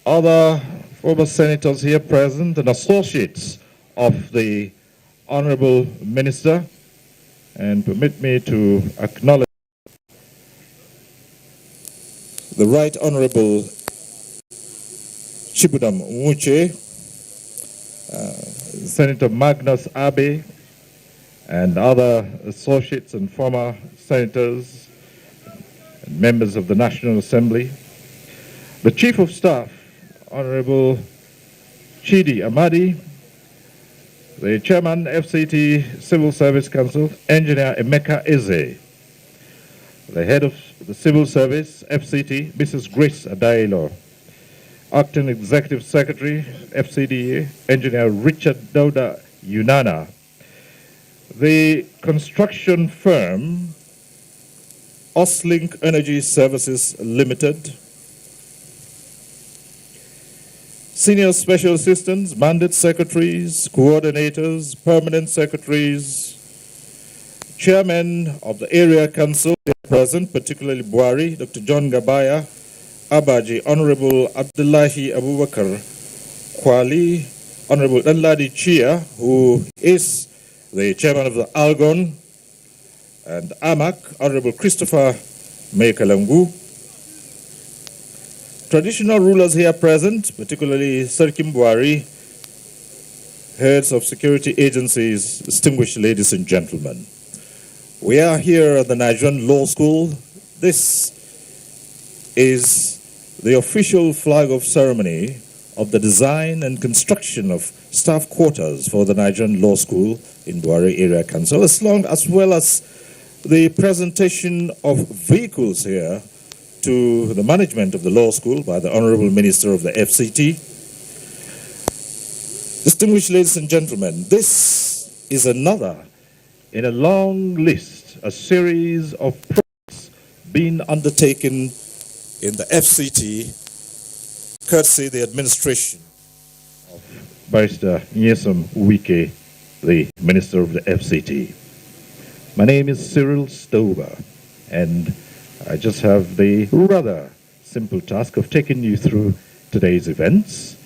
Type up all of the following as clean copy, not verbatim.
other former senators here present and associates of the Honorable Minister, and permit me to acknowledge the Right Honorable Chibudam Nwuche, Senator Magnus Abe, and other associates and former senators and members of the National Assembly, the Chief of Staff, Honorable Chidi Amadi, the Chairman, FCT Civil Service Council, Engineer Emeka Eze, the Head of the Civil Service, FCT, Mrs. Grace Adailo, Acting Executive Secretary, FCDA, Engineer Richard Dauda Yunana, the construction firm, Oslink Energy Services Limited, Senior Special Assistants, Mandate Secretaries, Coordinators, Permanent Secretaries, Chairman of the Area Council present, particularly Buhari, Dr. John Gabaya, Abaji, Honorable Abdullahi Abubakar Kwali, Honorable Danladi Chia, who is the Chairman of the Algon, and AMAC, Honorable Christopher Mekalangu. Traditional rulers here present, particularly Sarkim Buhari, heads of security agencies, distinguished ladies and gentlemen. We are here at the Nigerian Law School. This is the official flag of ceremony of the design and construction of staff quarters for the Nigerian Law School in Buhari Area Council, as well as the presentation of vehicles here to the management of the law school by the Honorable Minister of the FCT. Distinguished ladies and gentlemen, this is another in a long list, a series of projects being undertaken in the FCT, courtesy the administration of Barrister Nyesom Wike, the Minister of the FCT. My name is Cyril Stover, and I just have the rather simple task of taking you through today's events.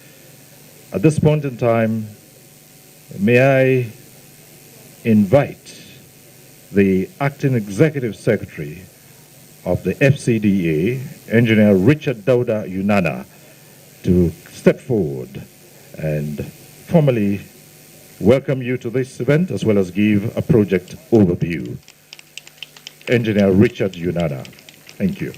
At this point in time, may I invite the Acting Executive Secretary of the FCDA, Engineer Richard Dauda Yunana, to step forward and formally welcome you to this event, as well as give a project overview. Engineer Richard Yunana. Thank you.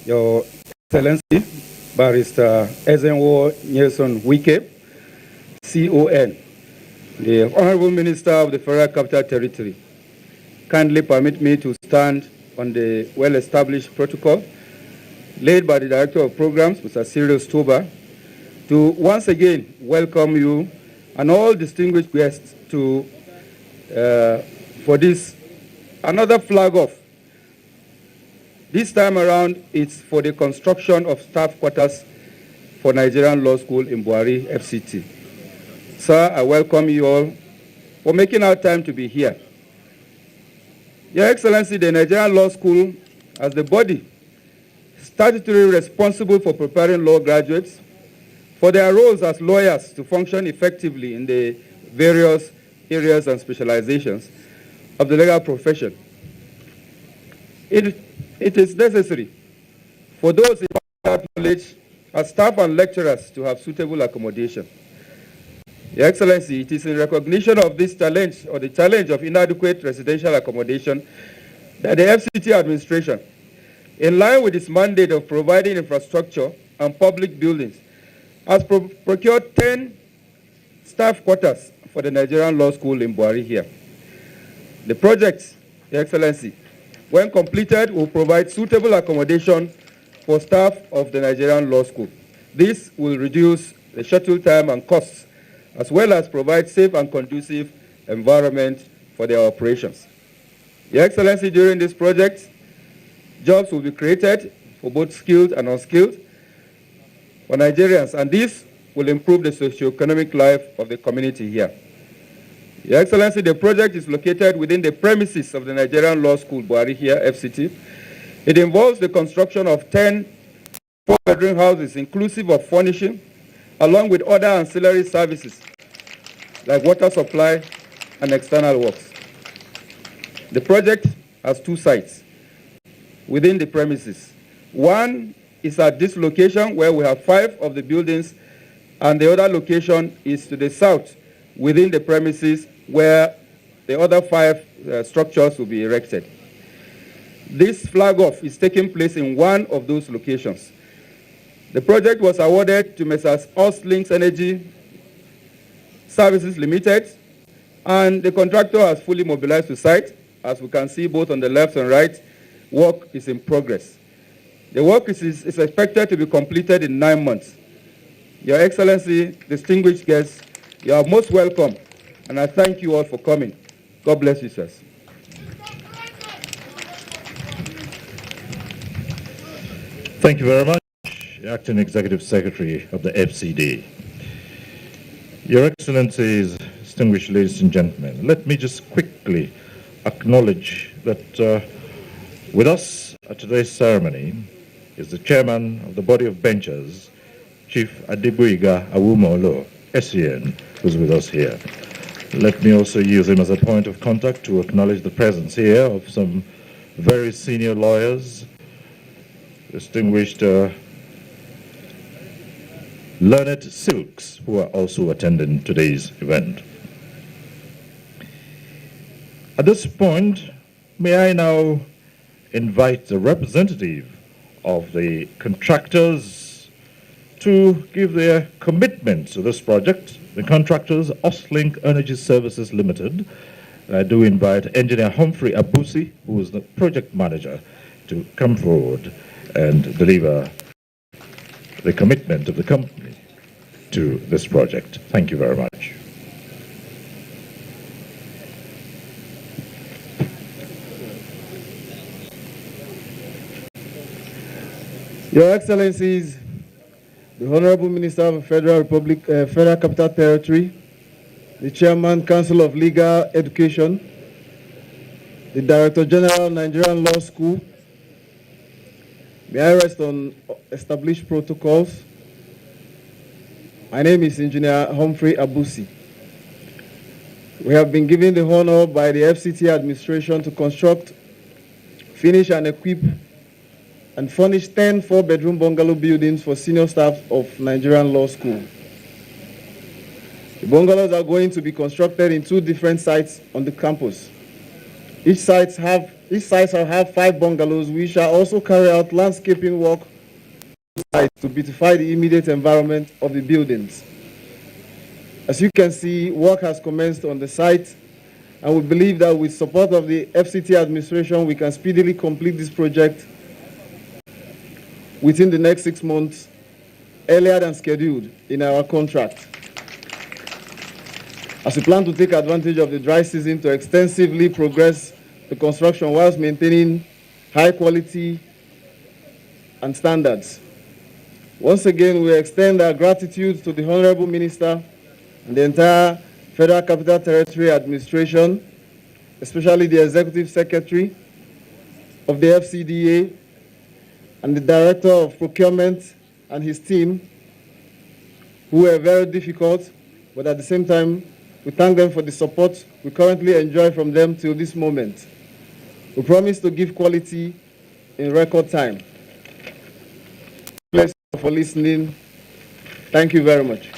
Your Excellency, Barrister Ezenwo Nyesom Wike, CON, the Honorable Minister of the Federal Capital Territory, kindly permit me to stand on the well-established protocol laid by the Director of Programs, Mr. Cyril Stover, to once again welcome you and all distinguished guests to for this another flag off. This time around, it's for the construction of staff quarters for Nigerian Law School in Buhari, FCT. Sir, I welcome you all for making our time to be here. Your Excellency, the Nigerian Law School, as the body statutorily responsible for preparing law graduates for their roles as lawyers to function effectively in the various areas and specializations of the legal profession. It is necessary for those in knowledge as staff and lecturers to have suitable accommodation. Your Excellency, it is in recognition of this challenge, or the challenge of inadequate residential accommodation, that the FCT administration, in line with its mandate of providing infrastructure and public buildings, has procured 10 staff quarters for the Nigerian Law School in Buhari here. The project, Your Excellency, when completed, will provide suitable accommodation for staff of the Nigerian Law School. This will reduce the shuttle time and costs, as well as provide safe and conducive environment for their operations. Your Excellency, during this project, jobs will be created for both skilled and unskilled for Nigerians, and this will improve the socio-economic life of the community here. Your Excellency, the project is located within the premises of the Nigerian Law School, Buhari here, FCT. It involves the construction of 10 four-bedroom houses, inclusive of furnishing, along with other ancillary services like water supply and external works. The project has 2 sites within the premises. One is at this location where we have 5 of the buildings, and the other location is to the south within the premises where the other 5 structures will be erected. This flag-off is taking place in one of those locations. The project was awarded to Messrs. Links Energy Services Limited, and the contractor has fully mobilized the site. As we can see both on the left and right, work is in progress. The work is expected to be completed in 9 months. Your Excellency, distinguished guests, you are most welcome, and I thank you all for coming. God bless you, sirs. Thank you very much, Acting Executive Secretary of the FCD. Your Excellencies, distinguished ladies and gentlemen, let me just quickly acknowledge that with us at today's ceremony is the chairman of the body of benchers, Chief Adegboyega Awumolo, SEN, who's with us here. Let me also use him as a point of contact to acknowledge the presence here of some very senior lawyers, distinguished learned silks who are also attending today's event. At this point, may I now invite the representative of the contractors to give their commitment to this project. The contractors, Oslink Energy Services Limited. And I do invite Engineer Humphrey Abusi, who is the project manager, to come forward and deliver the commitment of the company to this project. Thank you very much. Your Excellencies, the Honorable Minister of the Federal Capital Territory, the Chairman, Council of Legal Education, the Director General, Nigerian Law School. May I rest on established protocols? My name is Engineer Humphrey Abusi. We have been given the honor by the FCT administration to construct, finish and equip and furnish 10 four-bedroom bungalow buildings for senior staff of Nigerian Law School. The bungalows are going to be constructed in 2 different sites on the campus. Each site shall have 5 bungalows. We shall also carry out landscaping work to beautify the immediate environment of the buildings. As you can see, work has commenced on the site, and we believe that with support of the FCT administration, we can speedily complete this project within the next 6 months, earlier than scheduled in our contract. As we plan to take advantage of the dry season to extensively progress the construction whilst maintaining high quality and standards. Once again, we extend our gratitude to the Honorable Minister and the entire Federal Capital Territory administration, especially the Executive Secretary of the FCDA, and the Director of Procurement and his team, who were very difficult, but at the same time, we thank them for the support we currently enjoy from them till this moment. We promise to give quality in record time. Thank you for listening. Thank you very much.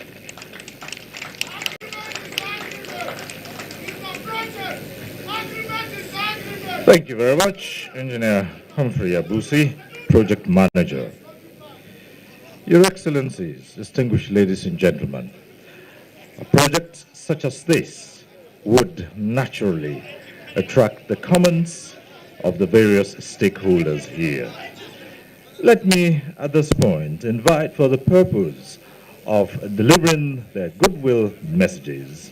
Thank you very much, Engineer Humphrey Abusi, Project Manager. Your Excellencies, distinguished ladies and gentlemen, a project such as this would naturally attract the comments of the various stakeholders here. Let me, at this point, invite for the purpose of delivering their goodwill messages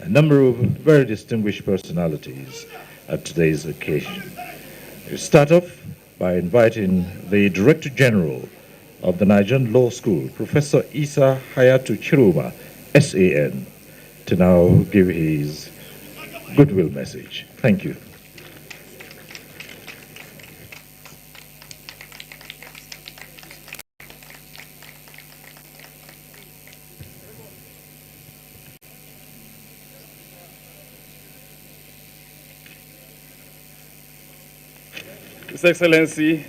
a number of very distinguished personalities at today's occasion. We start off by inviting the Director General of the Nigerian Law School, Professor Isa Hayatu Chiruma, SAN, to now give his goodwill message. Thank you. His Excellency,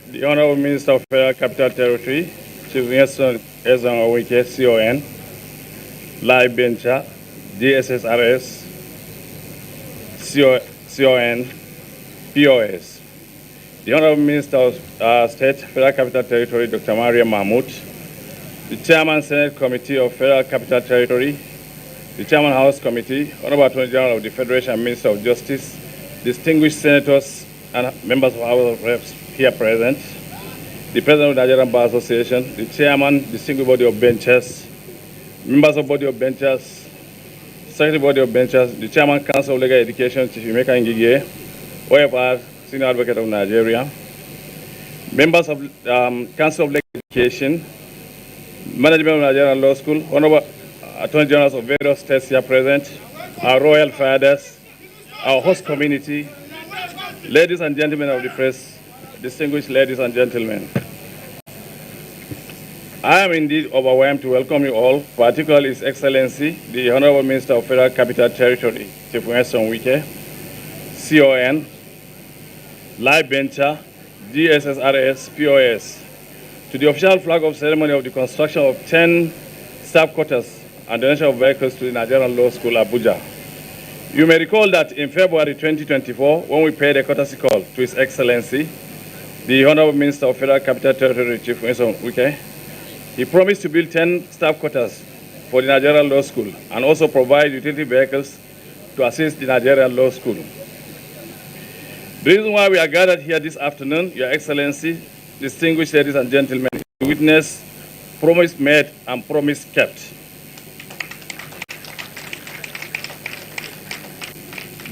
the Honorable Minister of Federal Capital Territory, Chief Minister Wike, CON, Live Bencher, DSSRS, CON, POS. The Honorable Minister of State, Federal Capital Territory, Dr. Maria Mahmoud, the Chairman Senate Committee of Federal Capital Territory, the Chairman House Committee, Honorable Attorney General of the Federation and Minister of Justice, distinguished senators and members of House of Reps here present, the President of the Nigerian Bar Association, the Chairman, distinguished body of benchers, members of body of benchers, Secretary body of benchers, the Chairman Council of Legal Education, Chief Emeka Ngige, OFR, Senior Advocate of Nigeria, members of Council of Legal Education, Management of Nigerian Law School, Honorable Attorney Generals of various states here present, our royal fathers, our host community, ladies and gentlemen of the press, distinguished ladies and gentlemen. I am indeed overwhelmed to welcome you all, particularly His Excellency, the Honorable Minister of Federal Capital Territory, Chief Minister Wike, CON, Live Bencher, DSSRS, POS, to the official flag-off ceremony of the construction of 10 staff quarters and donation of vehicles to the Nigerian Law School, Abuja. You may recall that in February 2024, when we paid a courtesy call to His Excellency, the Honorable Minister of Federal Capital Territory, Chief Minister Wike, he promised to build 10 staff quarters for the Nigerian Law School and also provide utility vehicles to assist the Nigerian Law School. The reason why we are gathered here this afternoon, Your Excellency, distinguished ladies and gentlemen, is to witness promise made and promise kept.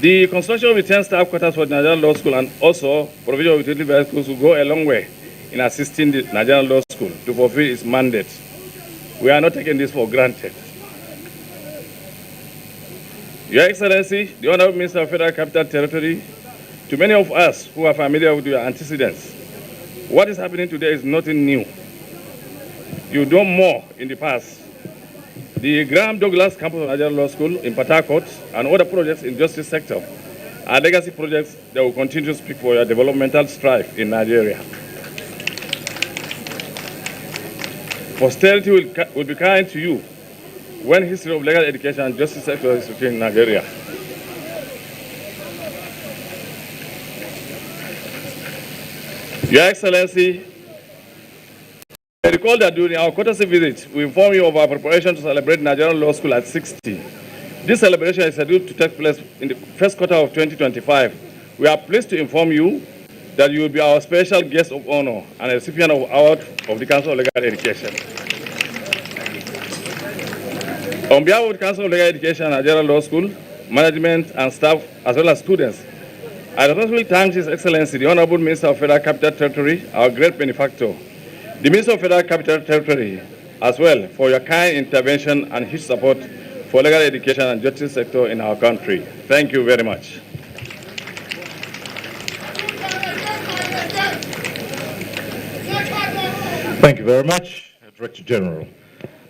The construction of the 10 staff quarters for the Nigerian Law School and also provision of utility vehicles will go a long way in assisting the Nigerian Law School to fulfill its mandate. We are not taking this for granted. Your Excellency, the Honorable Minister of Federal Capital Territory, to many of us who are familiar with your antecedents, what is happening today is nothing new. You've done more in the past. The Graham Douglas campus of Nigerian Law School in Port Harcourt and other projects in the justice sector are legacy projects that will continue to speak for your developmental strive in Nigeria. Posterity will be kind to you when history of legal education and justice sector is written in Nigeria. Your Excellency, I recall that during our courtesy visit, we informed you of our preparation to celebrate Nigerian Law School at 60. This celebration is scheduled to take place in the first quarter of 2025. We are pleased to inform you that you will be our special guest of honor and a recipient of award of the Council of Legal Education. On behalf of the Council of Legal Education, Nigerian Law School, management and staff, as well as students, I respectfully thank His Excellency, the Honorable Minister of Federal Capital Territory, our great benefactor, the Minister of Federal Capital Territory, as well, for your kind intervention and huge support for legal education and justice sector in our country. Thank you very much. Thank you very much, Director General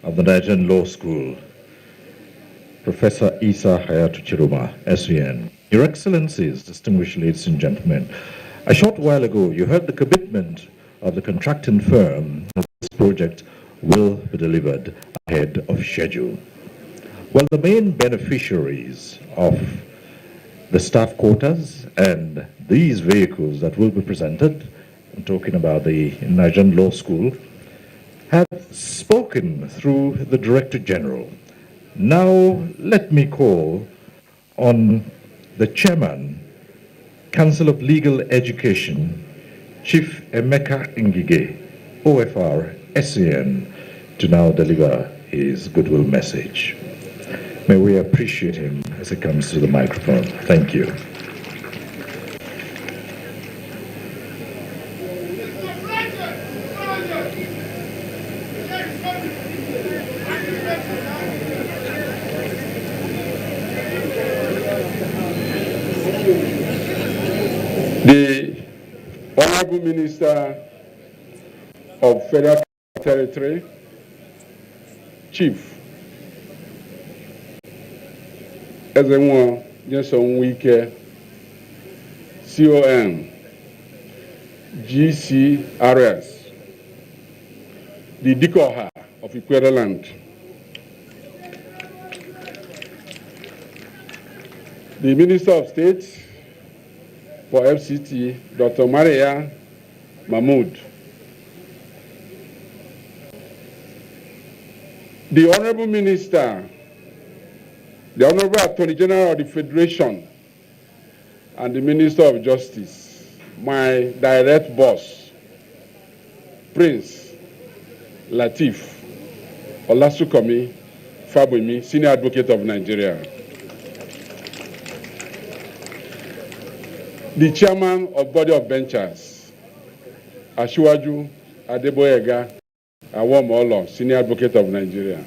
of the Nigerian Law School, Professor Isa Hayatu Chiruma, SVN. Your Excellencies, distinguished ladies and gentlemen, a short while ago you heard the commitment of the contracting firm that this project will be delivered ahead of schedule. Well, the main beneficiaries of the staff quarters and these vehicles that will be presented, I'm talking about the Nigerian Law School, have spoken through the Director General. Now, let me call on the Chairman, Council of Legal Education, Chief Emeka Ngige, OFR, SAN, to now deliver his goodwill message. May we appreciate him as he comes to the microphone. Thank you. The Honorable Minister of Federal Territory, Chief Ezenwo Nyesom Wike, CON, GCRS, the Dikoha of Ikwereland, the Minister of State for FCT, Dr. Maria Mahmood, the Honorable Minister, the Honorable Attorney General of the Federation, and the Minister of Justice, my direct boss, Prince Lateef Olasukomi Fabemi, Senior Advocate of Nigeria. The Chairman of Body of Benchers, Asiwaju Adeboyega Awomolo, Senior Advocate of Nigeria.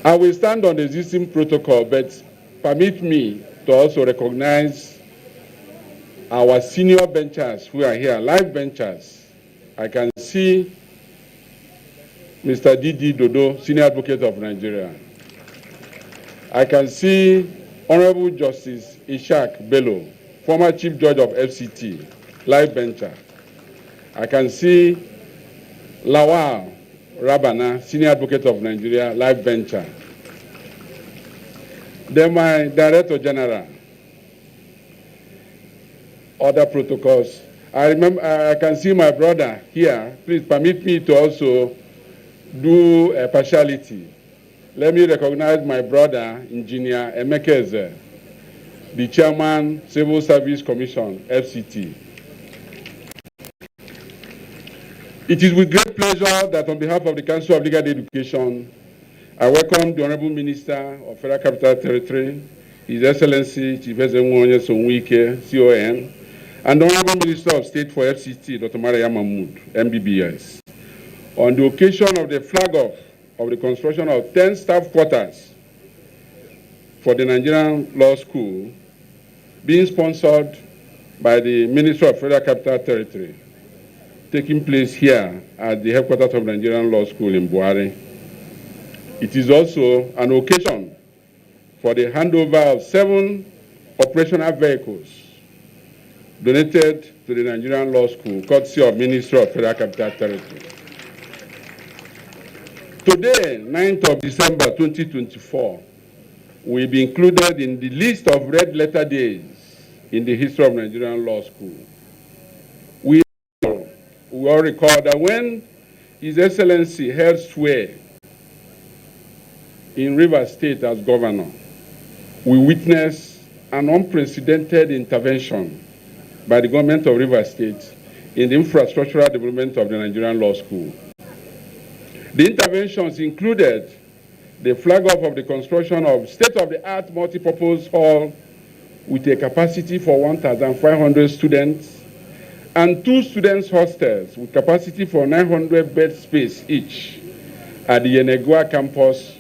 I will stand on the existing protocol, but permit me to also recognize our senior benchers who are here, live benchers. I can see Mr. Didi Dodo, Senior Advocate of Nigeria. I can see Honorable Justice Ishak Bello, former Chief Judge of FCT, live bencher. I can see Lawal Rabana, Senior Advocate of Nigeria, live bencher. Then my Director General, other protocols. I can see my brother here. Please permit me to also do a partiality. Let me recognize my brother, Engineer Emekeze, the Chairman, Civil Service Commission, FCT. It is with great pleasure that on behalf of the Council of Legal Education, I welcome the Honorable Minister of Federal Capital Territory, His Excellency Chief Ezenwo Nyesom Wike, CON, and the Honorable Minister of State for FCT, Dr. Maria Mahmood, MBBS, on the occasion of the flag-off of the construction of 10 staff quarters for the Nigerian Law School being sponsored by the Ministry of Federal Capital Territory, taking place here at the headquarters of Nigerian Law School in Buhari. It is also an occasion for the handover of 7 operational vehicles donated to the Nigerian Law School, courtesy of Ministry of Federal Capital Territory. Today, 9th of December 2024, will be included in the list of red letter days in the history of Nigerian Law School. We all recall that when His Excellency held sway in Rivers State as governor, we witnessed an unprecedented intervention by the government of Rivers State in the infrastructural development of the Nigerian Law School. The interventions included the flag-off of the construction of state-of-the-art multipurpose hall with a capacity for 1,500 students and 2 students' hostels with capacity for 900 bed space each at the Yenegua campus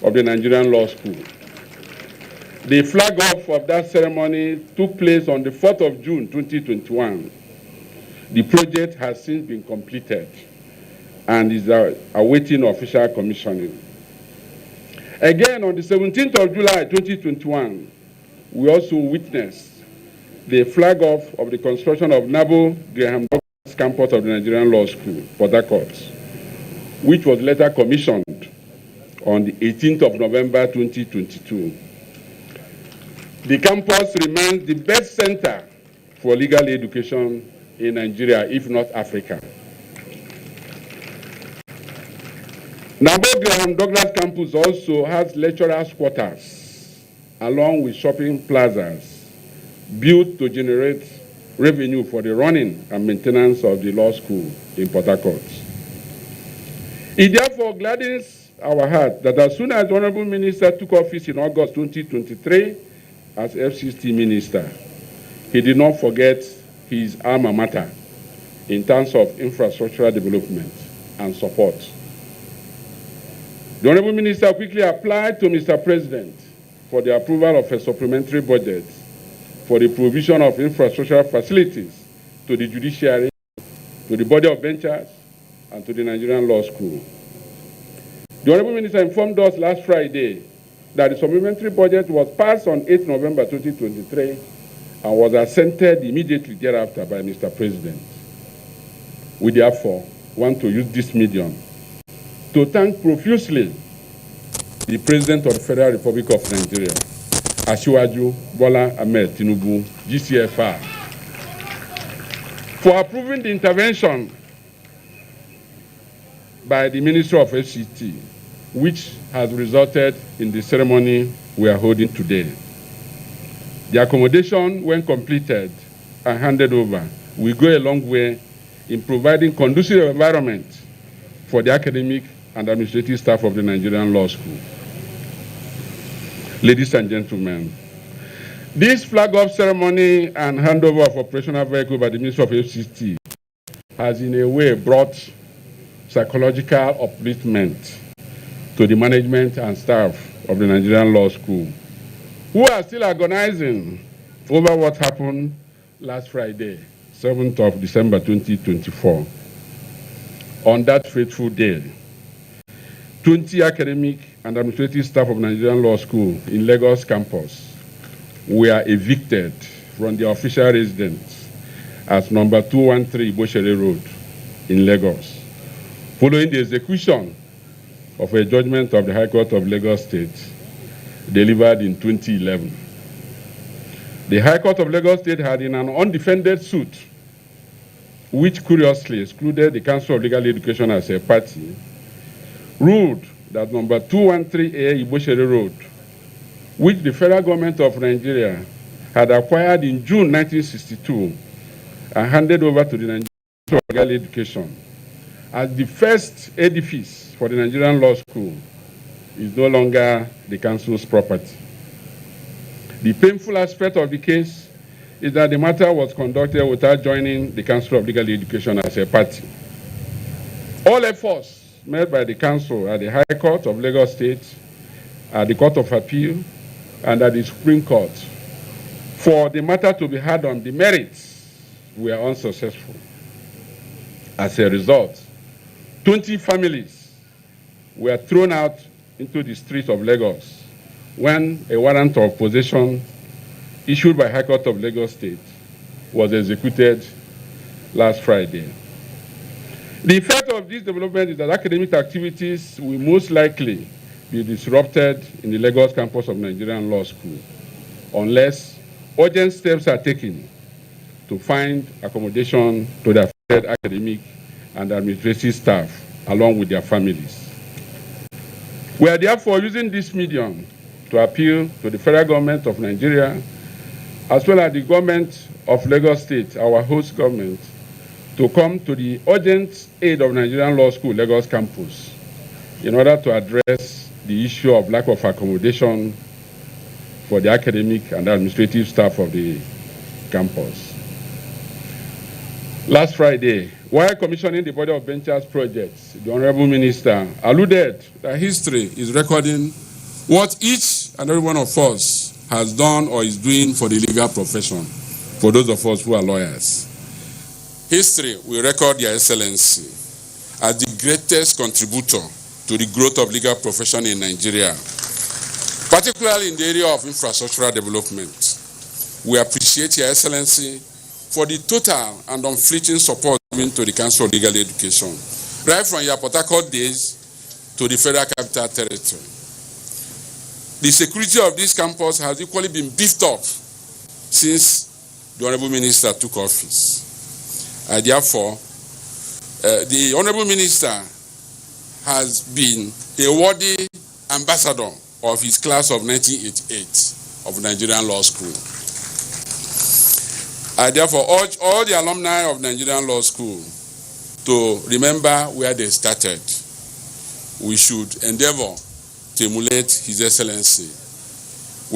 of the Nigerian Law School. The flag-off of that ceremony took place on the 4th of June 2021. The project has since been completed and is awaiting official commissioning. Again, on the 17th of July 2021, we also witnessed the flag-off of the construction of Nabo Graham Douglas campus of the Nigerian Law School, Port Harcourt, which was later commissioned on the 18th of November 2022. The campus remains the best center for legal education in Nigeria, if not Africa. Nabo Graham Douglas campus also has lecturers' quarters, along with shopping plazas, built to generate revenue for the running and maintenance of the law school in Port Harcourt. It therefore gladdens our heart that as soon as the Honorable Minister took office in August 2023 as FCT Minister, he did not forget his alma mater in terms of infrastructural development and support. The Honorable Minister quickly applied to Mr. President for the approval of a supplementary budget for the provision of infrastructural facilities to the judiciary, to the body of benchers, and to the Nigerian Law School. The Honorable Minister informed us last Friday that the supplementary budget was passed on 8 November 2023 and was assented immediately thereafter by Mr. President. We therefore want to use this medium to thank profusely the President of the Federal Republic of Nigeria, Asiwaju Bola Ahmed Tinubu, GCFR, for approving the intervention by the Ministry of FCT, which has resulted in the ceremony we are holding today. The accommodation, when completed and handed over, will go a long way in providing conducive environment for the academic and administrative staff of the Nigerian Law School. Ladies and gentlemen, this flag-off ceremony and handover of operational vehicle by the Minister of FCT has in a way brought psychological upliftment to the management and staff of the Nigerian Law School, who are still agonizing over what happened last Friday, 7th of December 2024. On that fateful day, 20 academic and administrative staff of Nigerian Law School in Lagos campus were evicted from their official residence at number 213 Iboshere Road in Lagos, following the execution of a judgment of the High Court of Lagos State delivered in 2011. The High Court of Lagos State had in an undefended suit, which curiously excluded the Council of Legal Education as a party, ruled that number 213A Iboshere Road, which the federal government of Nigeria had acquired in June 1962 and handed over to the Nigerian Council of Legal Education as the first edifice for the Nigerian Law School, is no longer the council's property. The painful aspect of the case is that the matter was conducted without joining the Council of Legal Education as a party. All efforts made by the council at the High Court of Lagos State, at the Court of Appeal, and at the Supreme Court for the matter to be heard on the merits were unsuccessful. As a result, 20 families were thrown out into the streets of Lagos when a warrant of possession issued by High Court of Lagos State was executed last Friday. The effect of this development is that academic activities will most likely be disrupted in the Lagos campus of Nigerian Law School unless urgent steps are taken to find accommodation to the affected academic and administrative staff along with their families. We are therefore using this medium to appeal to the federal government of Nigeria as well as the government of Lagos State, our host government, to come to the urgent aid of Nigerian Law School Lagos campus in order to address the issue of lack of accommodation for the academic and administrative staff of the campus. Last Friday, while commissioning the body of benchers projects, the Honorable Minister alluded that history is recording what each and every one of us has done or is doing for the legal profession, for those of us who are lawyers. History will record Your Excellency as the greatest contributor to the growth of legal profession in Nigeria, particularly in the area of infrastructural development. We appreciate Your Excellency for the total and unflinching support given to the Council of Legal Education, right from your Port Harcourt days to the Federal Capital Territory. The security of this campus has equally been beefed up since the Honorable Minister took office. Therefore, the Honorable Minister has been a worthy ambassador of his class of 1988 of Nigerian Law School. I therefore urge all the alumni of Nigerian Law School to remember where they started. We should endeavor to emulate His Excellency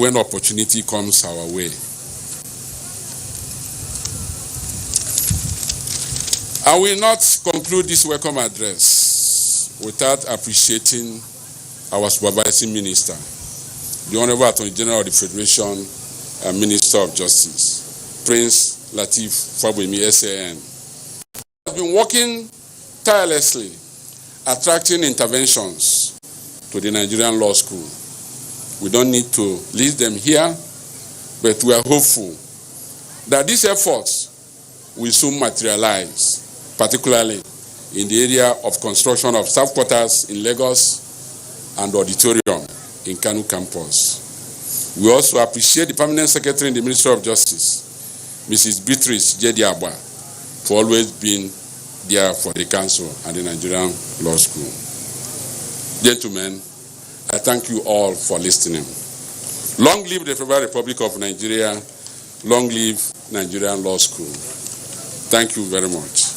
when opportunity comes our way. I will not conclude this welcome address without appreciating our supervising minister, the Honorable Attorney General of the Federation and Minister of Justice, Prince Lateef Fagbemi, SAN, has been working tirelessly, attracting interventions to the Nigerian Law School. We don't need to list them here, but we are hopeful that these efforts will soon materialize, particularly in the area of construction of staff quarters in Lagos and auditorium in Kanu campus. We also appreciate the Permanent Secretary in the Ministry of Justice, Mrs. Beatrice Jediaba, for always being there for the Council and the Nigerian Law School. Gentlemen, I thank you all for listening. Long live the Federal Republic of Nigeria. Long live Nigerian Law School. Thank you very much.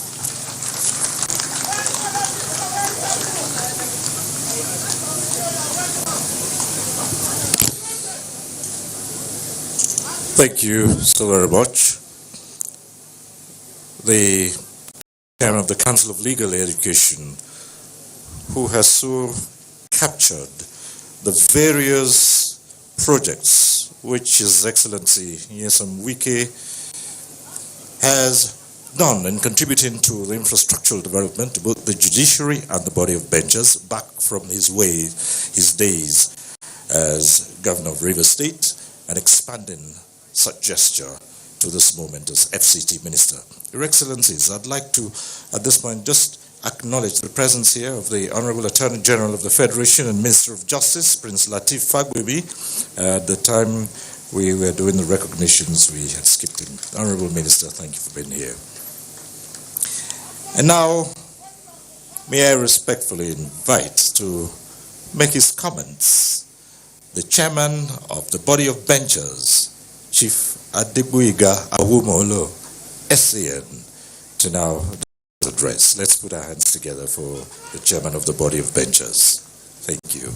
Thank you so very much. The Chairman of the Council of Legal Education, who has so captured the various projects which His Excellency Nyesom Wike has done in contributing to the infrastructural development of both the judiciary and the body of benches back from his days as Governor of Rivers State, and expanding such gesture to this moment as FCT Minister. Your Excellencies, I'd like to, at this point, just acknowledge the presence here of the Honorable Attorney General of the Federation and Minister of Justice, Prince Lateef Fagbemi. At the time we were doing the recognitions, we had skipped him. Honorable Minister, thank you for being here. And now, may I respectfully invite to make his comments the Chairman of the Body of Benchers, Chief Adegbuiga Awumolo, SAN, to now address. Let's put our hands together for the Chairman of the Body of Benchers. Thank you.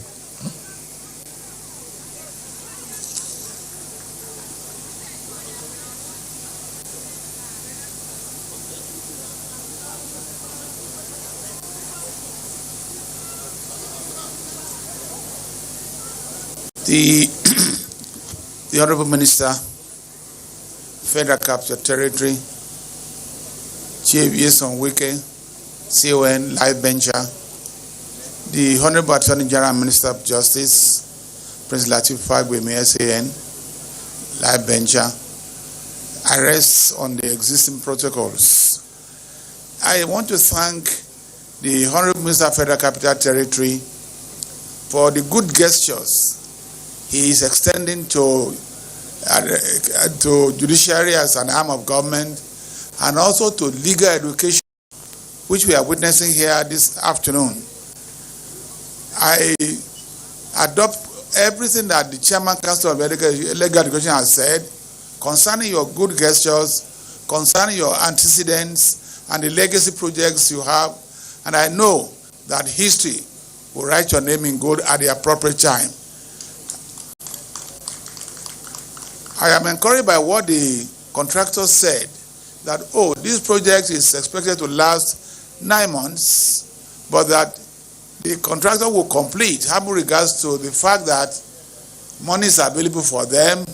The Honorable Minister, Federal Capital Territory, Chief Nyesom Wike, CON, Live Bencher, the Honorable Attorney General and Minister of Justice, Prince Lateef Fagbemi, SAN, Live Bencher, I rest on the existing protocols. I want to thank the Honorable Minister of Federal Capital Territory for the good gestures he is extending to judiciary as an arm of government, and also to legal education, which we are witnessing here this afternoon. I adopt everything that the Chairman Council of Legal Education has said concerning your good gestures, concerning your antecedents and the legacy projects you have, and I know that history will write your name in gold at the appropriate time. I am encouraged by what the contractor said, that, this project is expected to last 9 months, but that the contractor will complete, having regards to the fact that money is available for them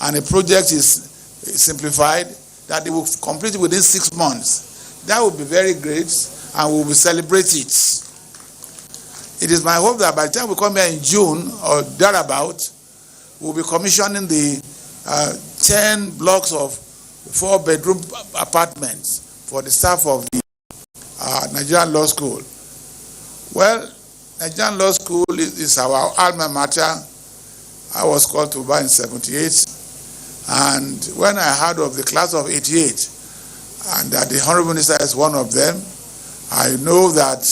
and the project is simplified, that they will complete it within 6 months. That would be very great, and we will celebrate it. It is my hope that by the time we come here in June or thereabout, we'll be commissioning the 10 blocks of 4-bedroom apartments for the staff of the Nigerian Law School. Well, Nigerian Law School is our alma mater. I was called to Abuja in 78, and when I heard of the class of 88, and that the Honorable Minister is one of them, I know that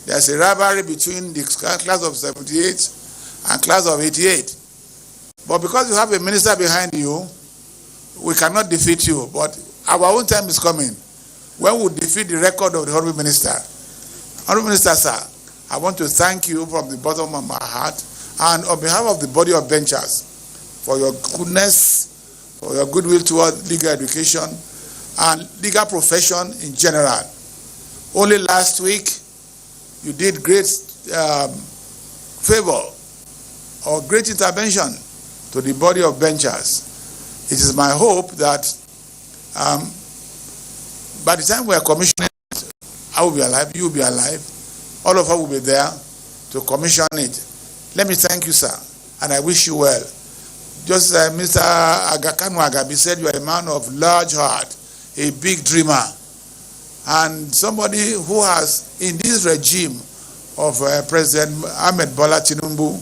there's a rivalry between the class of 78 and class of 88. But because you have a minister behind you, we cannot defeat you. But our own time is coming when we defeat the record of the Honorable Minister. Honorable Minister, sir, I want to thank you from the bottom of my heart and on behalf of the body of benchers for your goodness, for your goodwill toward legal education and legal profession in general. Only last week, you did great favor or great intervention to the body of benchers. It is my hope that by the time we are commissioning it, I will be alive, you will be alive, all of us will be there to commission it. Let me thank you, sir, and I wish you well. Just as Mr. Agakanu Agabi said, you are a man of large heart, a big dreamer, and somebody who has, in this regime of President Ahmed Bola Tinubu,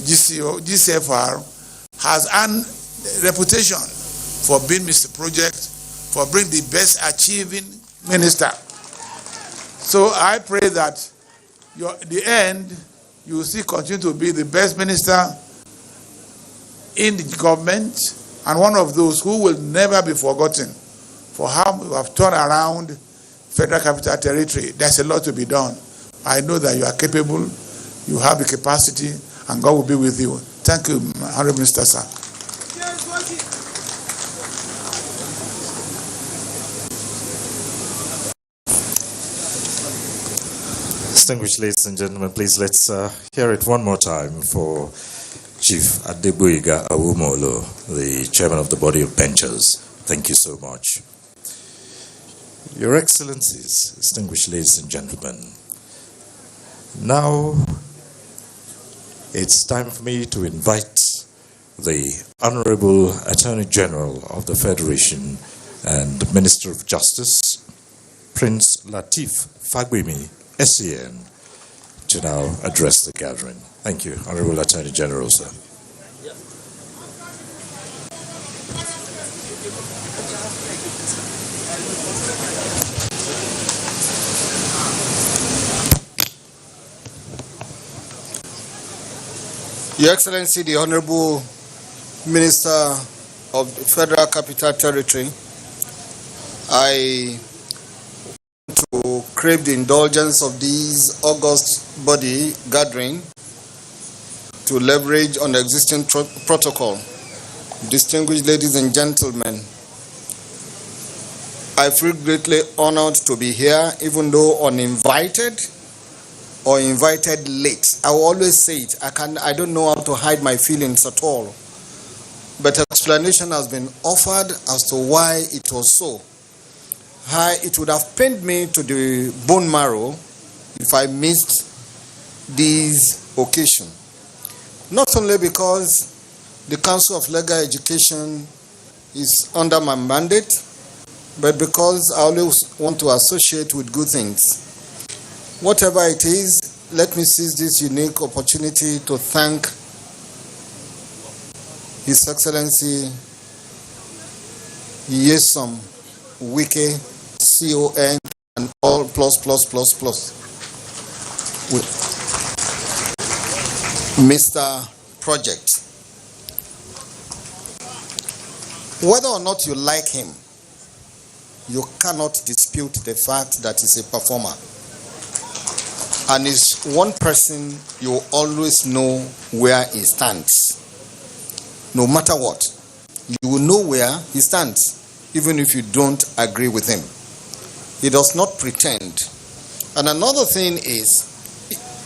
GCFR, has earned a reputation for being Mr. Project, for being the best achieving minister. So I pray that the end, you will still continue to be the best minister in the government and one of those who will never be forgotten for how you have turned around Federal Capital Territory. There's a lot to be done. I know that you are capable, you have the capacity, and God will be with you. Thank you, Honorable Minister, sir. Distinguished ladies and gentlemen, please let's hear it one more time for Chief Adegboyega Awumolo, the chairman of the body of benchers. Thank you so much. Your Excellencies, distinguished ladies and gentlemen, now it's time for me to invite the Honorable Attorney General of the Federation and Minister of Justice, Prince Lateef Fagbemi, SCN, to now address the gathering. Thank you, Honorable Attorney General, sir. Your Excellency, the Honorable Minister of the Federal Capital Territory, I want to crave the indulgence of this august body gathering to leverage on the existing protocol. Distinguished ladies and gentlemen, I feel greatly honored to be here, even though uninvited or invited late. I will always say it. I don't know how to hide my feelings at all. But explanation has been offered as to why it was so. It would have pained me to the bone marrow if I missed this occasion. Not only because the Council of Legal Education is under my mandate, but because I always want to associate with good things. Whatever it is, let me seize this unique opportunity to thank His Excellency Nyesom Wike, CON, and all plus. Mr. Project. Whether or not you like him, you cannot dispute the fact that he's a performer. And is one person you always know where he stands. No matter what, you will know where he stands, even if you don't agree with him. He does not pretend. And another thing is,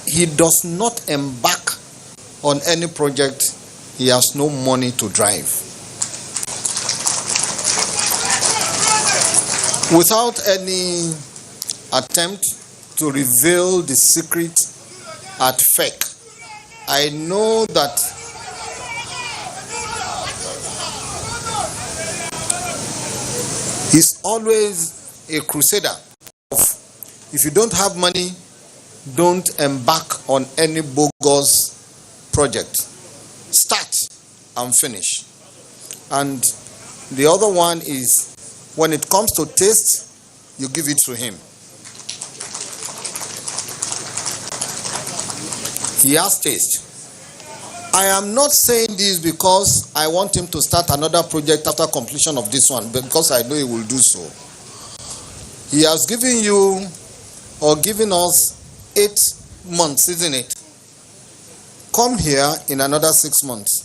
he does not embark on any project he has no money to drive. Without any attempt to reveal the secret at FEC, I know that he's always a crusader of, if you don't have money, don't embark on any bogus project. Start and finish. And the other one is, when it comes to taste, you give it to him. He has taste. I am not saying this because I want him to start another project after completion of this one, because I know he will do so. He has given you, or given us, 8 months, isn't it? Come here in another 6 months.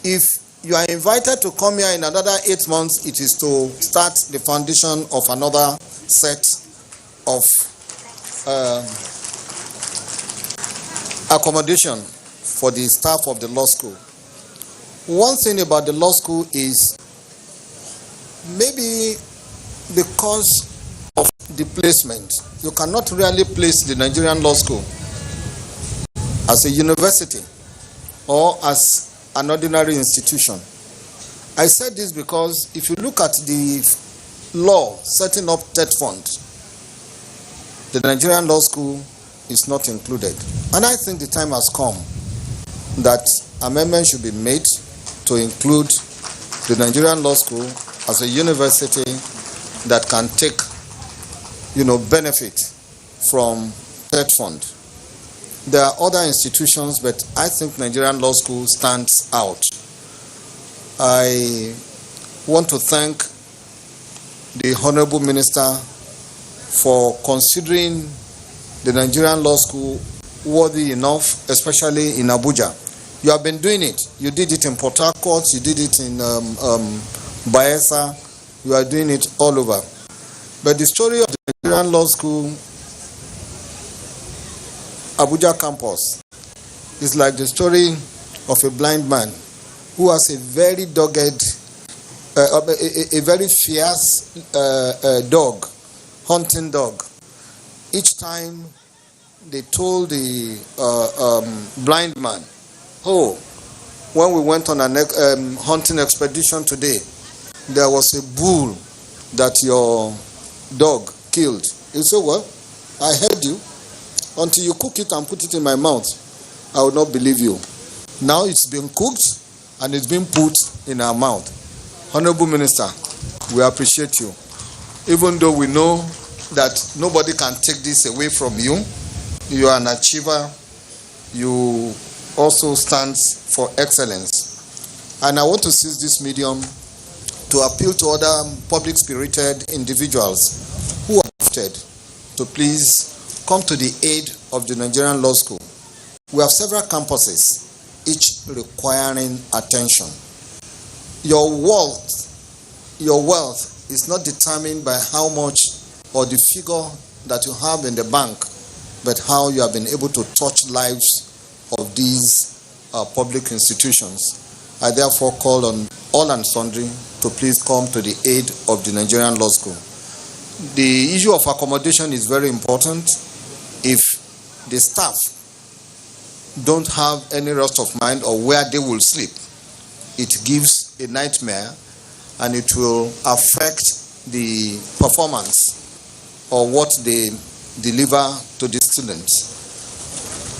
If you are invited to come here in another 8 months, it is to start the foundation of another set of accommodation for the staff of the law school. One thing about the law school is maybe because of the placement, you cannot really place the Nigerian law school as a university or as an ordinary institution. I said this because if you look at the law setting up TET fund, the Nigerian law school is not included. And I think the time has come that amendments should be made to include the Nigerian law school as a university that can take, benefit from TET fund. There are other institutions, but I think Nigerian law school stands out. I want to thank the Honorable Minister for considering the Nigerian law school worthy enough, especially in Abuja. You have been doing it. You did it in Port Harcourt, you did it in Bayelsa, you are doing it all over. But the story of the Nigerian law school Abuja campus is like the story of a blind man who has a very dogged, a very fierce dog, hunting dog. Each time they told the blind man, oh, when we went on a hunting expedition today, there was a bull that your dog killed. He said, well, I heard you. Until you cook it and put it in my mouth, I will not believe you. Now it's been cooked and it's been put in our mouth. Honorable Minister, we appreciate you. Even though we know that nobody can take this away from you, you are an achiever. You also stand for excellence. And I want to seize this medium to appeal to other public-spirited individuals who are gifted to please come to the aid of the Nigerian law school. We have several campuses, each requiring attention. Your wealth is not determined by how much or the figure that you have in the bank, but how you have been able to touch lives of these public institutions. I therefore call on all and sundry to please come to the aid of the Nigerian law school. The issue of accommodation is very important. If the staff don't have any rest of mind or where they will sleep, it gives a nightmare and it will affect the performance or what they deliver to the students.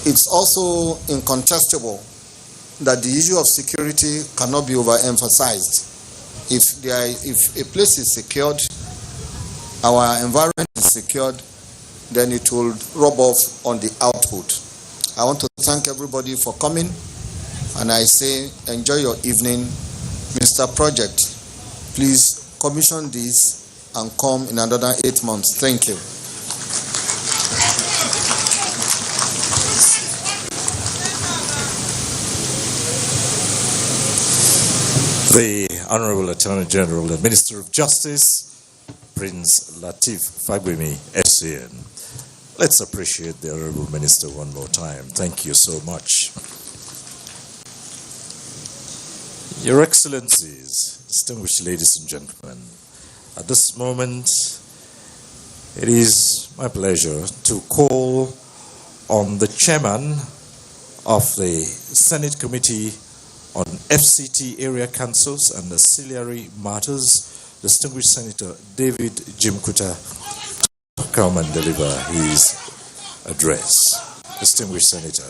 It's also incontestable that the issue of security cannot be overemphasized. If a place is secured, our environment is secured, then it will rub off on the output. I want to thank everybody for coming, and I say enjoy your evening. Mr. Project, please commission this and come in another 8 months. Thank you. The Honorable Attorney General, the Minister of Justice, Prince Lateef Fagbemi, FCN. Let's appreciate the Honorable Minister one more time. Thank you so much. Your Excellencies, distinguished ladies and gentlemen, at this moment, it is my pleasure to call on the Chairman of the Senate Committee on FCT Area Councils and Ancillary Matters, distinguished Senator David Jimkuta, to come and deliver his address. Distinguished Senator.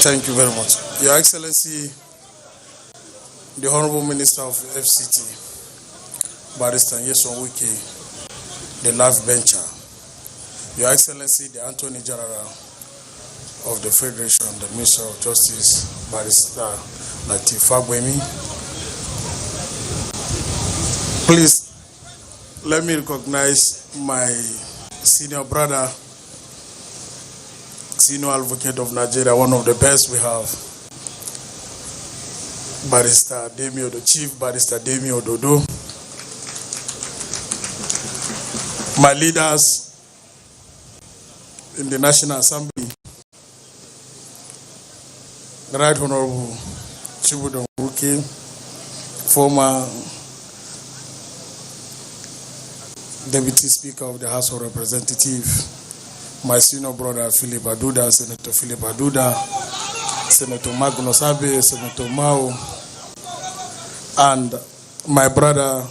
Thank you very much. Your Excellency, the Honorable Minister of FCT, Barrister Wike, the Life Bencher, Your Excellency, the Attorney General of the Federation, the Minister of Justice, Barrister Lateef Fagbemi. Please, let me recognize my senior brother, senior advocate of Nigeria, one of the best we have, Barrister Demi Odo, Chief Barrister Demi Ododo, my leaders in the National Assembly, the Right Honorable Chibudon Wike, former Deputy Speaker of the House of Representatives, my senior brother Philip Aduda, Senator Philip Aduda, Senator Magnus Abe, Senator Mao, and my brother,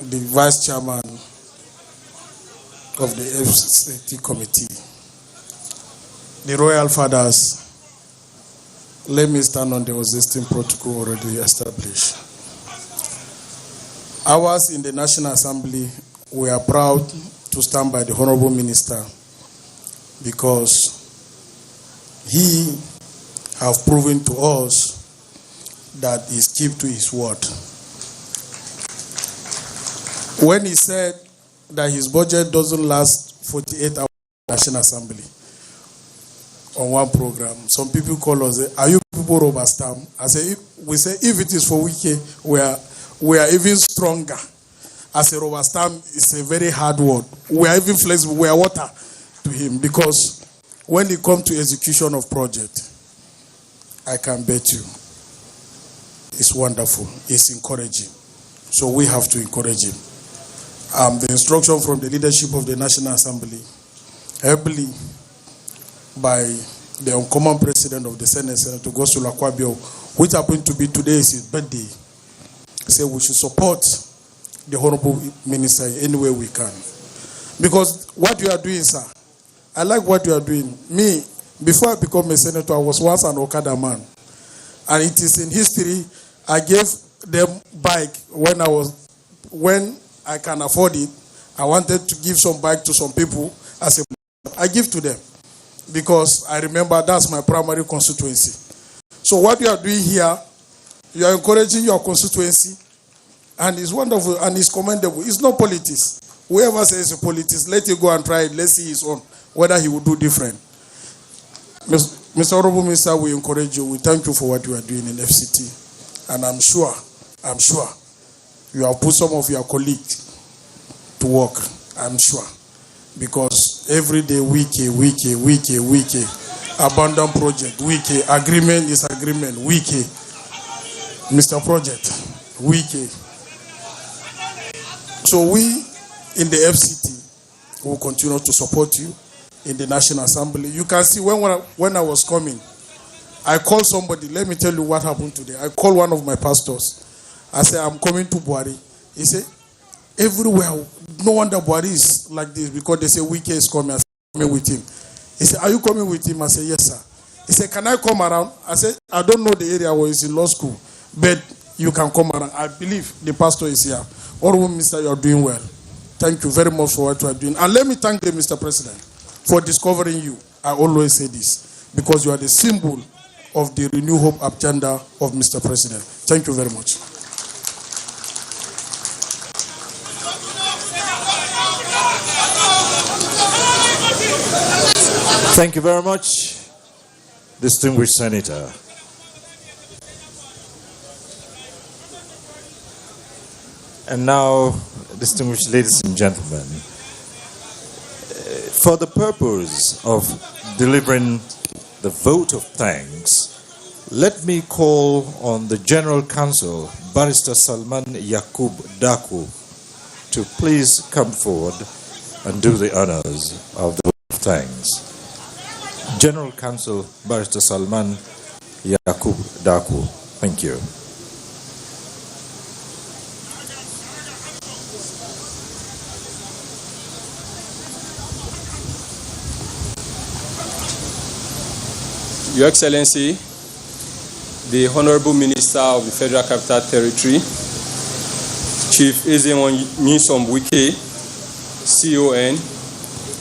the Vice Chairman of the FCT Committee, the Royal Fathers. Let me stand on the existing protocol already established. Ours in the National Assembly, we are proud to stand by the Honorable Minister because he has proven to us that he's kept to his word. When he said that his budget doesn't last 48 hours in the National Assembly on one program, some people call us, are you people rubber stamp? We say, if it is for Wike, we are even stronger. As a rubber stamp, it's a very hard word. We are even flexible. We are water to him because when it comes to execution of project, I can bet you, it's wonderful. It's encouraging. So we have to encourage him. The instruction from the leadership of the National Assembly, heavily by the uncommon president of the Senate, Senator Gosula Kwabio, which happened to be today is his birthday, say we should support the Honorable Minister any way we can. Because what you are doing, sir, I like what you are doing. Me, before I become a senator, I was once an Okada man. And it is in history, I gave them bike when I can afford it. I wanted to give some bike to some people I give to them. Because I remember that's my primary constituency. So what you are doing here, you are encouraging your constituency, and it's wonderful and it's commendable. It's not politics. Whoever says it's politics, let it go and try it. Let's see his own, whether he will do different. Mr. Honorable Minister, we encourage you. We thank you for what you are doing in FCT. And I'm sure you have put some of your colleagues to work. I'm sure. Because every day, Wike, abandoned project, Wike, agreement is agreement, Wike, Mr. Project, Wike. So we in the FCT will continue to support you in the National Assembly. You can see when I was coming, I called somebody. Let me tell you what happened today. I called one of my pastors. I said, I'm coming to Buhari. He said, everywhere, no wonder Buhari is like this because they say Wike is coming. I said, I'm coming with him. He said, are you coming with him? I said, yes, sir. He said, can I come around? I said, I don't know the area where he's in law school, but you can come around. I believe the pastor is here. Honorable Minister, you are doing well. Thank you very much for what you are doing. And let me thank the Mr. President for discovering you. I always say this because you are the symbol of the Renew Hope agenda of Mr. President. Thank you very much. Thank you very much, distinguished Senator. And now, distinguished ladies and gentlemen, for the purpose of delivering the vote of thanks, let me call on the General Counsel, Barrister Salman Yakub Daku, to please come forward and do the honors of the vote of thanks. General Counsel, Barrister Salman Yakub Daku. Thank you. Your Excellency, the Honorable Minister of the Federal Capital Territory, Chief Ezenwo Nyesom Wike, CON,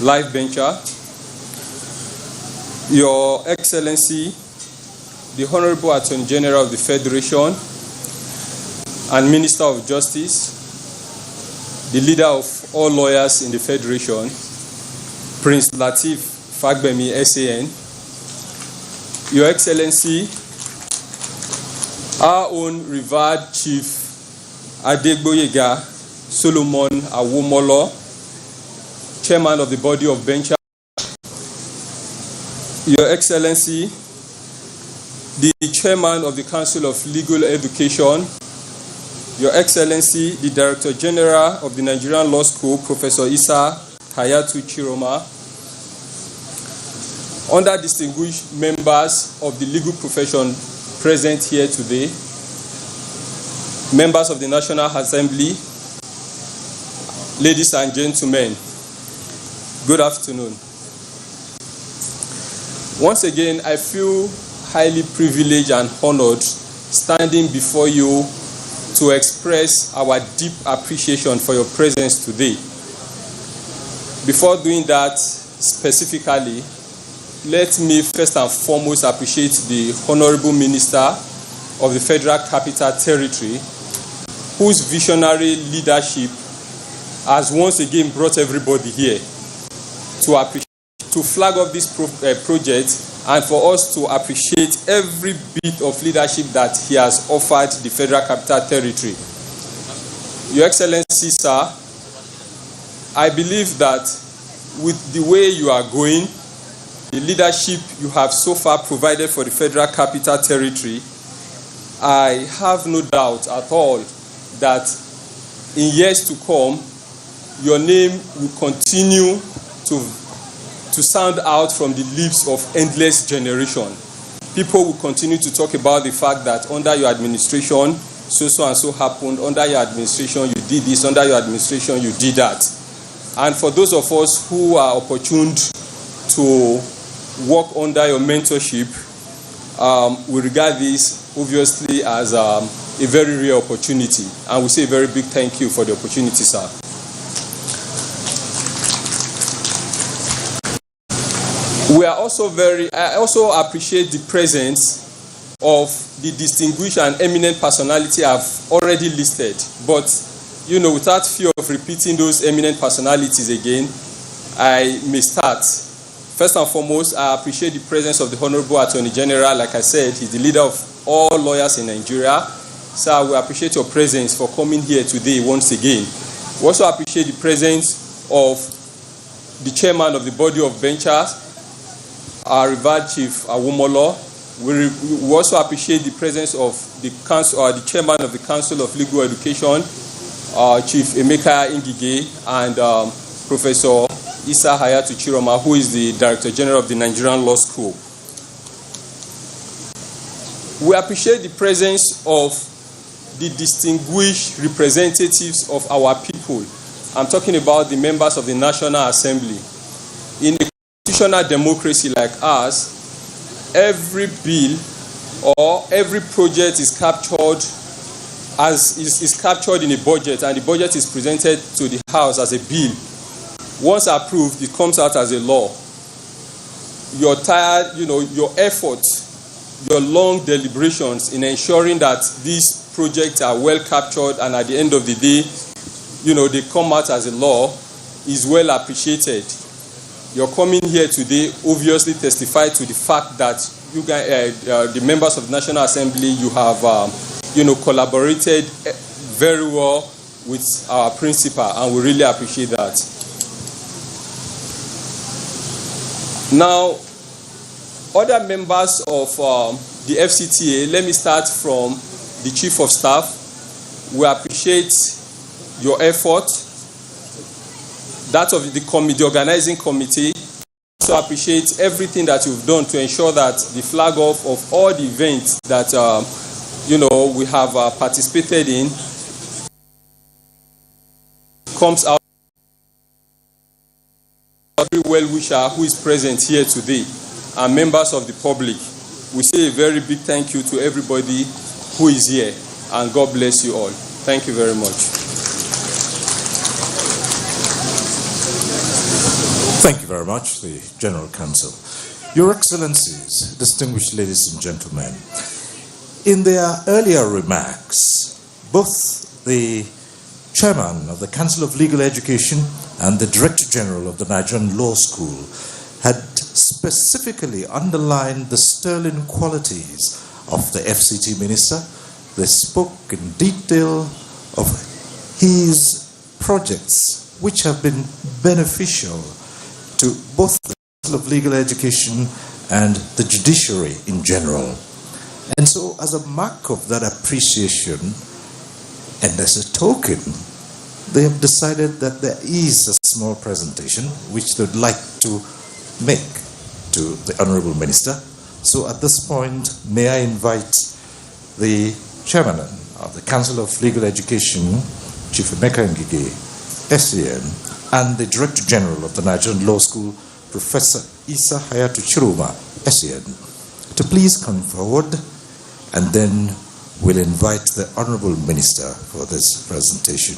Life Venture, Your Excellency, the Honorable Attorney General of the Federation and Minister of Justice, the leader of all lawyers in the Federation, Prince Lateef Fagbemi, SAN, Your Excellency, Our own revered Chief Adegboyega Solomon Awomolo, Chairman of the Body of Bencher, Your Excellency, the Chairman of the Council of Legal Education, Your Excellency, the Director General of the Nigerian Law School, Professor Isa Hayatu Chiroma, other distinguished members of the legal profession present here today, members of the National Assembly, ladies and gentlemen, good afternoon. Once again, I feel highly privileged and honored standing before you to express our deep appreciation for your presence today. Before doing that specifically, let me first and foremost appreciate the Honorable Minister of the Federal Capital Territory, whose visionary leadership has once again brought everybody here to flag off this project and for us to appreciate every bit of leadership that he has offered the Federal Capital Territory. Your Excellency, sir, I believe that with the way you are going, the leadership you have so far provided for the Federal Capital Territory, I have no doubt at all that in years to come, your name will continue to sound out from the lips of endless generation. People will continue to talk about the fact that under your administration, so and so happened, under your administration you did this, under your administration you did that. And for those of us who are opportuned to work under your mentorship, we regard this obviously as a very rare opportunity, and we say a very big thank you for the opportunity, sir. I also appreciate the presence of the distinguished and eminent personality I've already listed, but without fear of repeating those eminent personalities again, I may start. First and foremost, I appreciate the presence of the Honorable Attorney General. Like I said, he's the leader of all lawyers in Nigeria. So we appreciate your presence for coming here today once again. We also appreciate the presence of the Chairman of the Body of Benchers, our revered Chief Awomolo. We also appreciate the presence of the Chairman of the Council of Legal Education, Chief Emeka Ngige, and Professor Isa Hayatu Chiroma, who is the Director General of the Nigerian Law School. We appreciate the presence of the distinguished representatives of our people. I'm talking about the members of the National Assembly. In a constitutional democracy like ours, every bill or every project is captured in a budget, and the budget is presented to the House as a bill. Once approved, it comes out as a law. Your effort, your long deliberations in ensuring that these projects are well captured and at the end of the day, they come out as a law is well appreciated. Your coming here today obviously testifies to the fact that you guys, the members of the National Assembly, you have, collaborated very well with our principal, and we really appreciate that. Now, other members of the FCTA, let me start from the Chief of Staff. We appreciate your effort, that of the organizing committee. Also appreciate everything that you've done to ensure that the flag off of all the events that we have participated in comes out. Every well-wisher who is present here today and members of the public, we say a very big thank you to everybody who is here, and God bless you all. Thank you very much. Thank you very much, the General Counsel. Your Excellencies, distinguished ladies and gentlemen, in their earlier remarks, both the Chairman of the Council of Legal Education and the Director General of the Nigerian Law School had specifically underlined the sterling qualities of the FCT Minister, they spoke in detail of his projects, which have been beneficial to both the Council of Legal Education and the judiciary in general. And so, as a mark of that appreciation, and as a token, they have decided that there is a small presentation which they would like to make to the Honorable Minister. So at this point, may I invite the Chairman of the Council of Legal Education, Chief Emeka Ngige, SCN, and the Director General of the Nigerian Law School, Professor Isa Hayatu Chiruma, SCN, to please come forward, and then we'll invite the Honorable Minister for this presentation.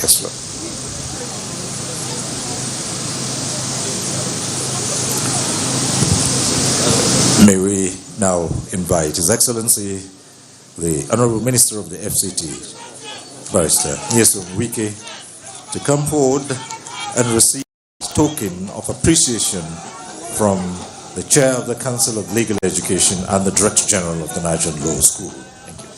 Yes, sir. May we now invite His Excellency, the Honorable Minister of the FCT, Barrister Nyesom Wike, to come forward and receive a token of appreciation from the Chair of the Council of Legal Education and the Director General of the Nigerian Law School. Thank you.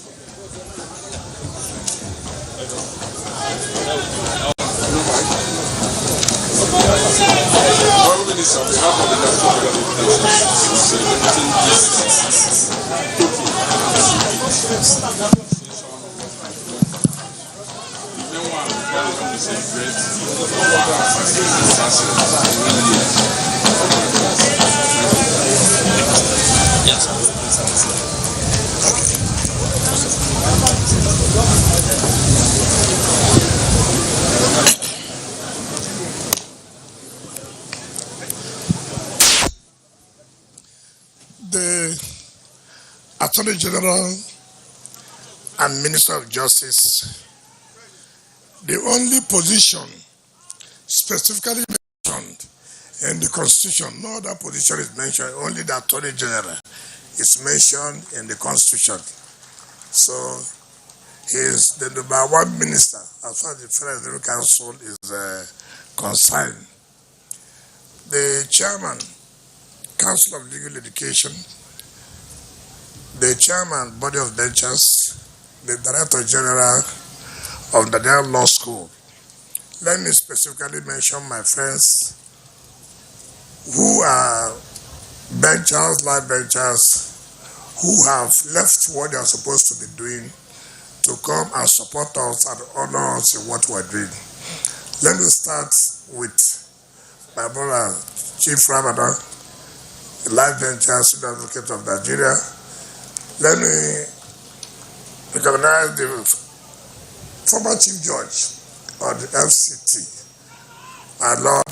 The Attorney General and Minister of Justice, the only position specifically mentioned in the Constitution, no other position is mentioned, only the Attorney General is mentioned in the Constitution. So he is the number one minister as far as the Federal Legal Council is concerned. The Chairman, Council of Legal Education, the Chairman, Body of Benchers, the Director General of the Nigerian Law School. Let me specifically mention my friends who are benchers, live benchers, who have left what they are supposed to be doing to come and support us and honor us in what we're doing. Let me start with my brother, Chief Ramadan, the live bencher, Senior Advocate of Nigeria. Let me recognize the former Chief Judge of the FCT, our Lord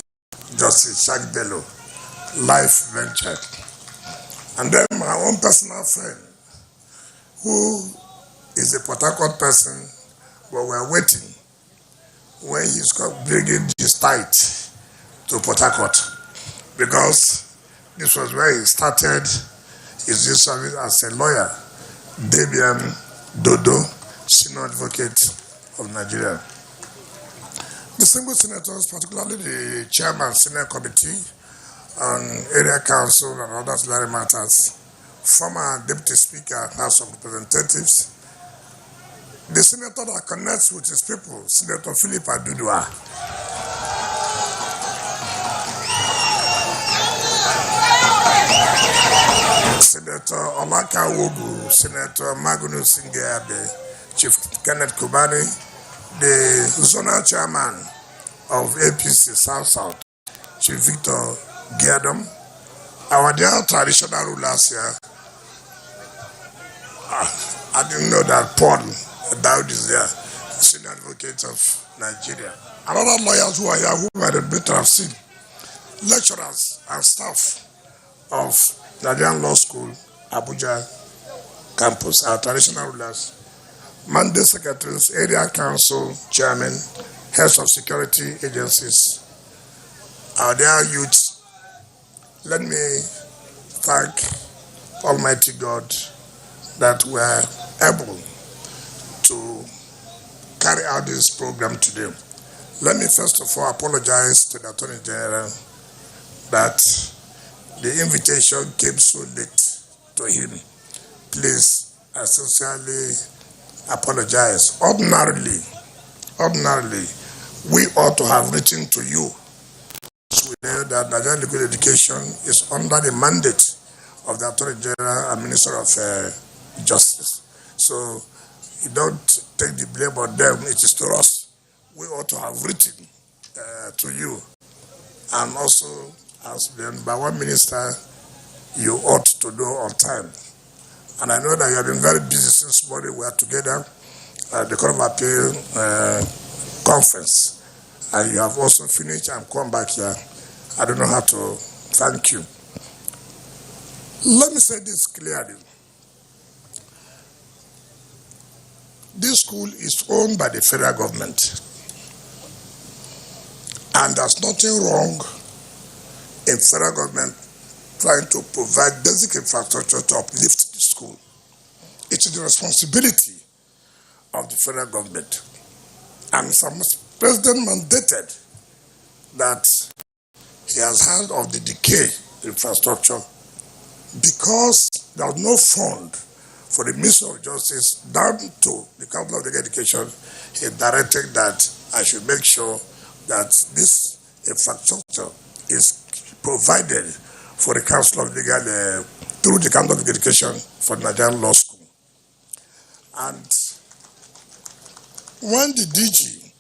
Justice Shag Bello, life venture. And then my own personal friend, who is a Port Harcourt person, but we're waiting when he's bringing his tithe to Port Harcourt, because this was where he started his youth service as a lawyer, Debian Dodo, Senior Advocate of Nigeria. Distinguished senators, particularly the Chairman, Senate Committee on Area Council and other ancillary matters, former Deputy Speaker, House of Representatives, the senator that connects with his people, Senator Philip Adudua, Senator Olaka Wogu, Senator Magunu Singeabe, Chief Kenneth Kubani, the zonal chairman of APC South, Chief Victor Giadom, our dear traditional rulers here. I didn't know that Paul Daud is there, Senior Advocate of Nigeria. And other lawyers who are here who I had better have seen, lecturers and staff of Nigerian Law School, Abuja campus, our traditional rulers, mandate secretaries, area council chairmen, heads of security agencies, our dear youths. Let me thank Almighty God that we're able to carry out this program today. Let me first of all apologize to the Attorney General that the invitation came so late to him. please, I sincerely apologize. Ordinarily, we ought to have written to you. We know that Nigerian legal education is under the mandate of the Attorney General and Minister of Justice. So you don't take the blame on them, it is to us. We ought to have written to you. And also, as the number one minister, you ought to do on time. And I know that you have been very busy since morning. We are together at the Court of Appeal conference. And you have also finished and come back here. I don't know how to thank you. Let me say this clearly. This school is owned by the federal government. And there's nothing wrong in federal government trying to provide basic infrastructure to uplift the school. It is the responsibility of the federal government. And Mr. President mandated that he has heard of the decay infrastructure because there was no fund for the Ministry of Justice down to the Council of Legal Education. He directed that I should make sure that this infrastructure is provided for the Council of Legal, through the Council of Legal Education for the Nigerian Law School. And when the DG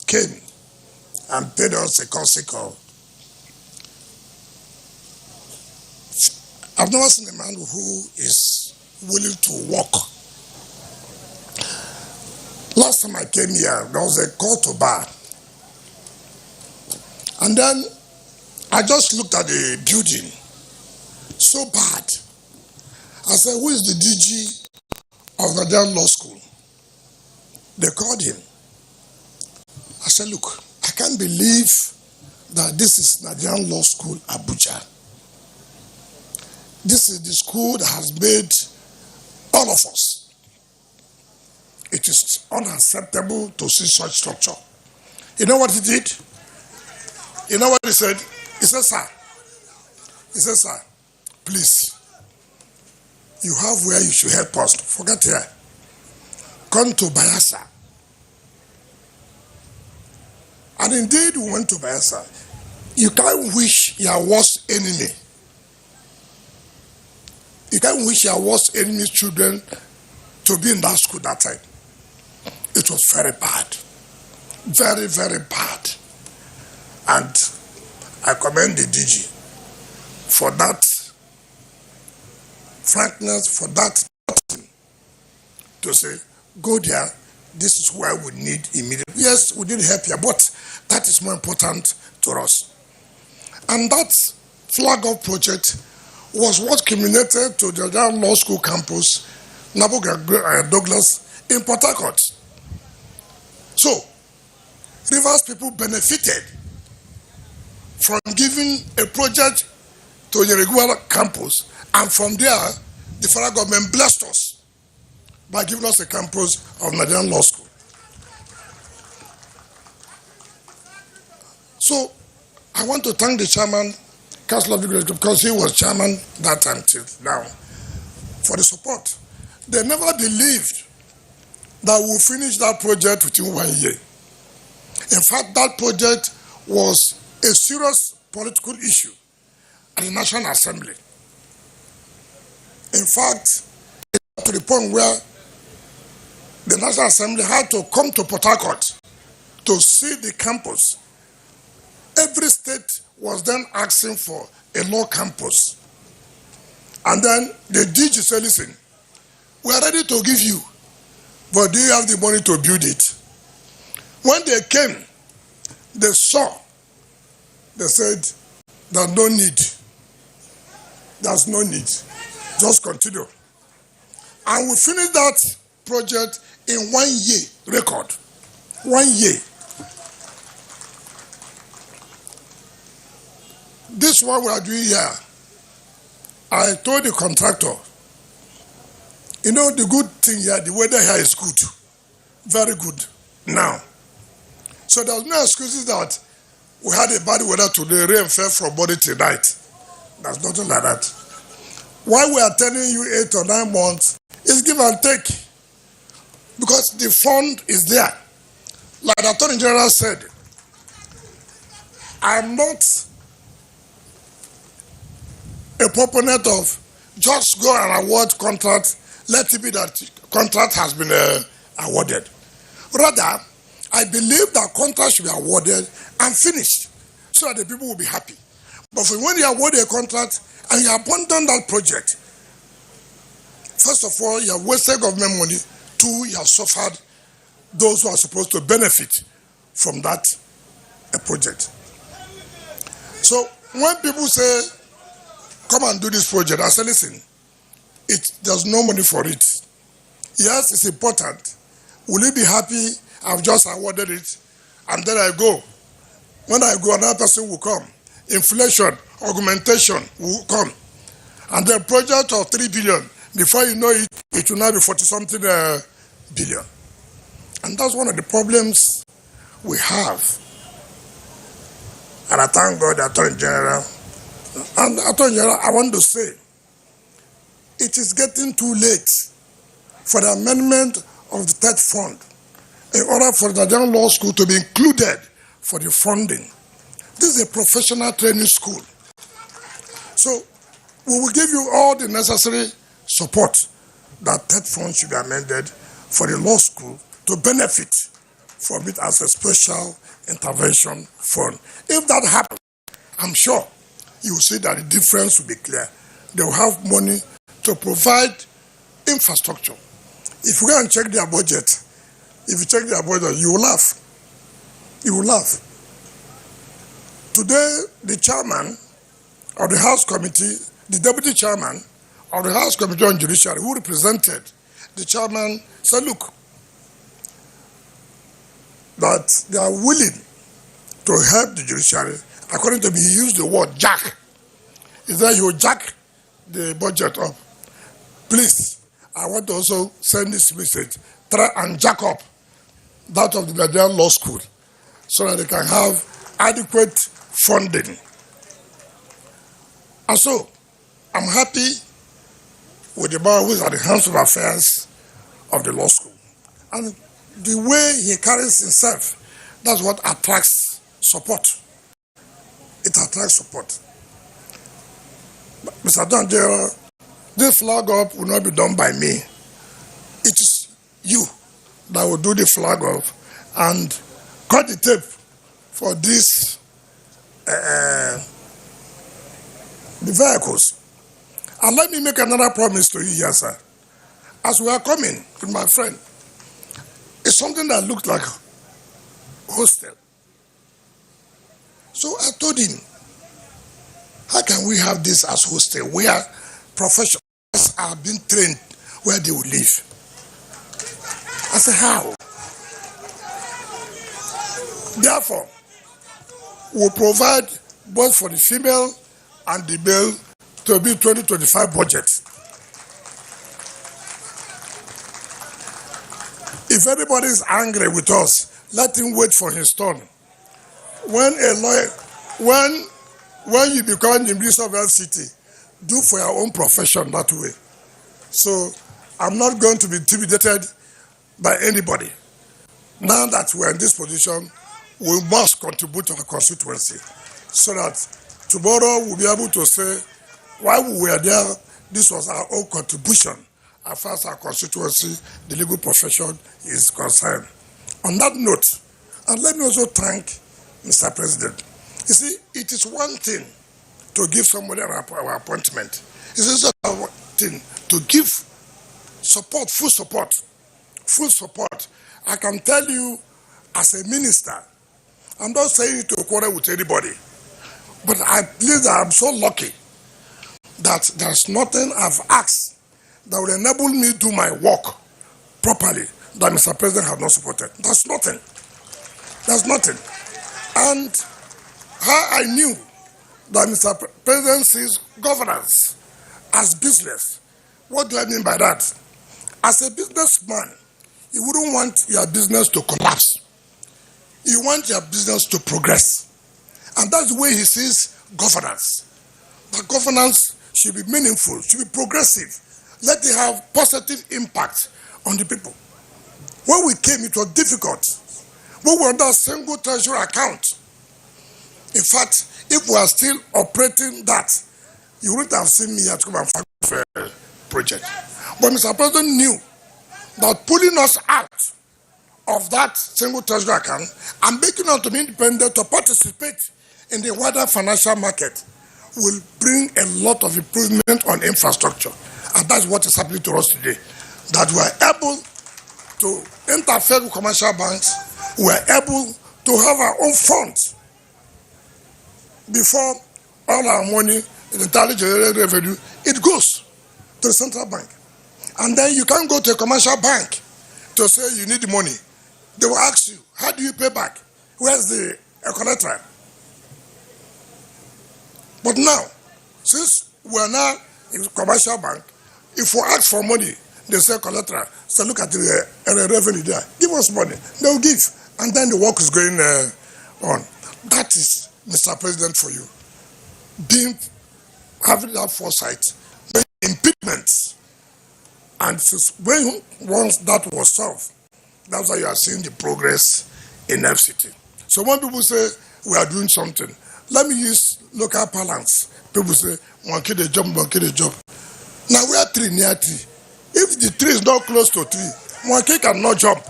came and paid us a courtesy call, I've never seen a man who is willing to work. Last time I came here, there was a call to bar. And then I just looked at the building. So bad. I said, who is the DG of Nigerian Law School? They called him. I said, look, I can't believe that this is Nigerian Law School, Abuja. This is the school that has made all of us. It is unacceptable to see such structure. You know what he did? You know what he said? He said, sir, please, you have where you should help us. Forget here. Come to Bayelsa. And indeed, we went to Bayelsa. You can't wish your worst enemy. You can't wish your worst enemy's children to be in that school that time. It was very bad. Very, very bad. And I commend the DG for that frankness, for that to say, go there, this is where we need immediate. Yes, we need help here, but that is more important to us. And that flag off project was what culminated to the Nigerian Law School campus, Naboga Douglas, in Port Harcourt. So, Rivers people benefited from giving a project to the regular campus, and from there, the federal government blessed us by giving us a campus of Nigerian Law School. So, I want to thank the chairman, Council of Legal Education, because he was chairman that time till now, for the support. They never believed that we'll finish that project within 1 year. In fact, that project was a serious political issue at the National Assembly. In fact, it got to the point where the National Assembly had to come to Port Harcourt to see the campus. Every state was then asking for a law campus. And then the DG said, listen, we are ready to give you, but do you have the money to build it? When they came, they saw, they said, there's no need. There's no need. Just continue. And we finished that project in 1 year record. 1 year. This is what we are doing here. I told the contractor, you know, the good thing here, the weather here is good. Very good now. So there's no excuses that we had a bad weather today, rain fell from morning till night. There's nothing like that. why we are telling you 8 or 9 months is give and take, because the fund is there. Like the Attorney General said, I'm not a proponent of just go and award contract, let it be that contract has been awarded. Rather, I believe that contract should be awarded and finished so that the people will be happy. But when you award a contract and you abandon that project, first of all, you have wasted government money. 2, you have suffered those who are supposed to benefit from that project. So when people say, come and do this project, I say, listen, there's no money for it. Yes, it's important. Will you be happy? I've just awarded it, and then I go. When I go, another person will come. Inflation, augmentation will come. And the project of 3 billion, before you know it, it will now be 40-something billion. And that's one of the problems we have. And I thank God, the Attorney General. And the Attorney General, I want to say, it is getting too late for the amendment of the third fund in order for the Nigerian Law School to be included for the funding. This is a professional training school. So we will give you all the necessary support that third fund should be amended for the law school to benefit from it as a special intervention fund. If that happens, I'm sure you will see that the difference will be clear. They will have money to provide infrastructure. If you go and check their budget, if you check their budget, you will laugh. You will laugh. Today, the chairman of the House Committee, the deputy chairman of the House Committee on Judiciary, who represented the chairman, said, look, that they are willing to help the judiciary. According to me, he used the word jack. He said he will jack the budget up. Please, I want to also send this message. Try and jack up that of the Nigerian Law School so that they can have adequate funding. And so, I'm happy with the man who is at the hands of affairs of the law school. And the way he carries himself, that's what attracts support. It attracts support. But Mr. Attorney General, this flag up will not be done by me. It is you that will do the flag up and cut the tape for this the vehicles. And let me make another promise to you here, sir. As we are coming with my friend, it's something that looked like hostel. So I told him, how can we have this as hostel where professionals are being trained where they will live? I said, how? Therefore, we'll provide both for the female and the male to be 2025 budget. If anybody is angry with us, let him wait for his turn. When a lawyer, when you become the minister of LCT, do for your own profession that way. So I'm not going to be intimidated by anybody. Now that we're in this position, we must contribute to our constituency so that tomorrow we'll be able to say, while we were there, this was our own contribution as far as our constituency, the legal profession is concerned. On that note, and let me also thank Mr. President. You see, it is one thing to give somebody an appointment. It is another thing to give support, full support, full support. I can tell you as a minister, I'm not saying it to quarrel with anybody, but I believe that I'm so lucky that there's nothing I've asked that will enable me to do my work properly that Mr. President has not supported. That's nothing. That's nothing. And how I knew that Mr. President sees governance as business. What do I mean by that? As a businessman, you wouldn't want your business to collapse. You want your business to progress. And that's the way he sees governance. But governance should be meaningful, should be progressive. Let it have positive impact on the people. When we came, it was difficult. We were under a single treasury account. In fact, if we are still operating that, you wouldn't have seen me at come and fight for a project. But Mr. President knew that pulling us out of that single treasury account and making us to be independent to participate in the wider financial market will bring a lot of improvement on infrastructure. And that's what is happening to us today. That we are able to interfere with commercial banks, we are able to have our own funds. Before all our money, the entirely generated revenue, it goes to the central bank. And then you can't go to a commercial bank to say you need the money. They will ask you, how do you pay back? Where's the collateral? But now, since we are now in a commercial bank, if we ask for money, they say collateral. So look at the revenue there. Give us money. They will give. And then the work is going on. That is, Mr. President, for you. Having that foresight, impediments. And when once that was solved, that's why you are seeing the progress in FCT. So when people say we are doing something, let me use local parlance. People say, one kid a jump, one kid a jump. Now we are tree near tree. If the tree is not close to a tree, one kid cannot jump.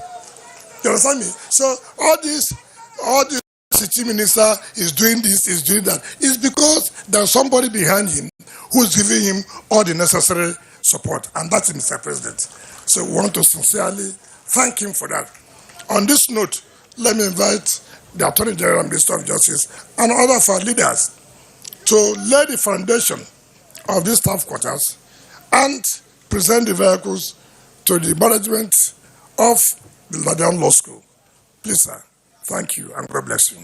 You understand me? So all the city minister is doing this, is doing that. It's because there's somebody behind him who's giving him all the necessary support. And that's Mr. President. So we want to sincerely thank him for that. On this note, let me invite the Attorney General and Minister of Justice and other of our leaders to lay the foundation of these staff quarters and present the vehicles to the management of the Nigerian Law School. Please, sir. Thank you, and God bless you.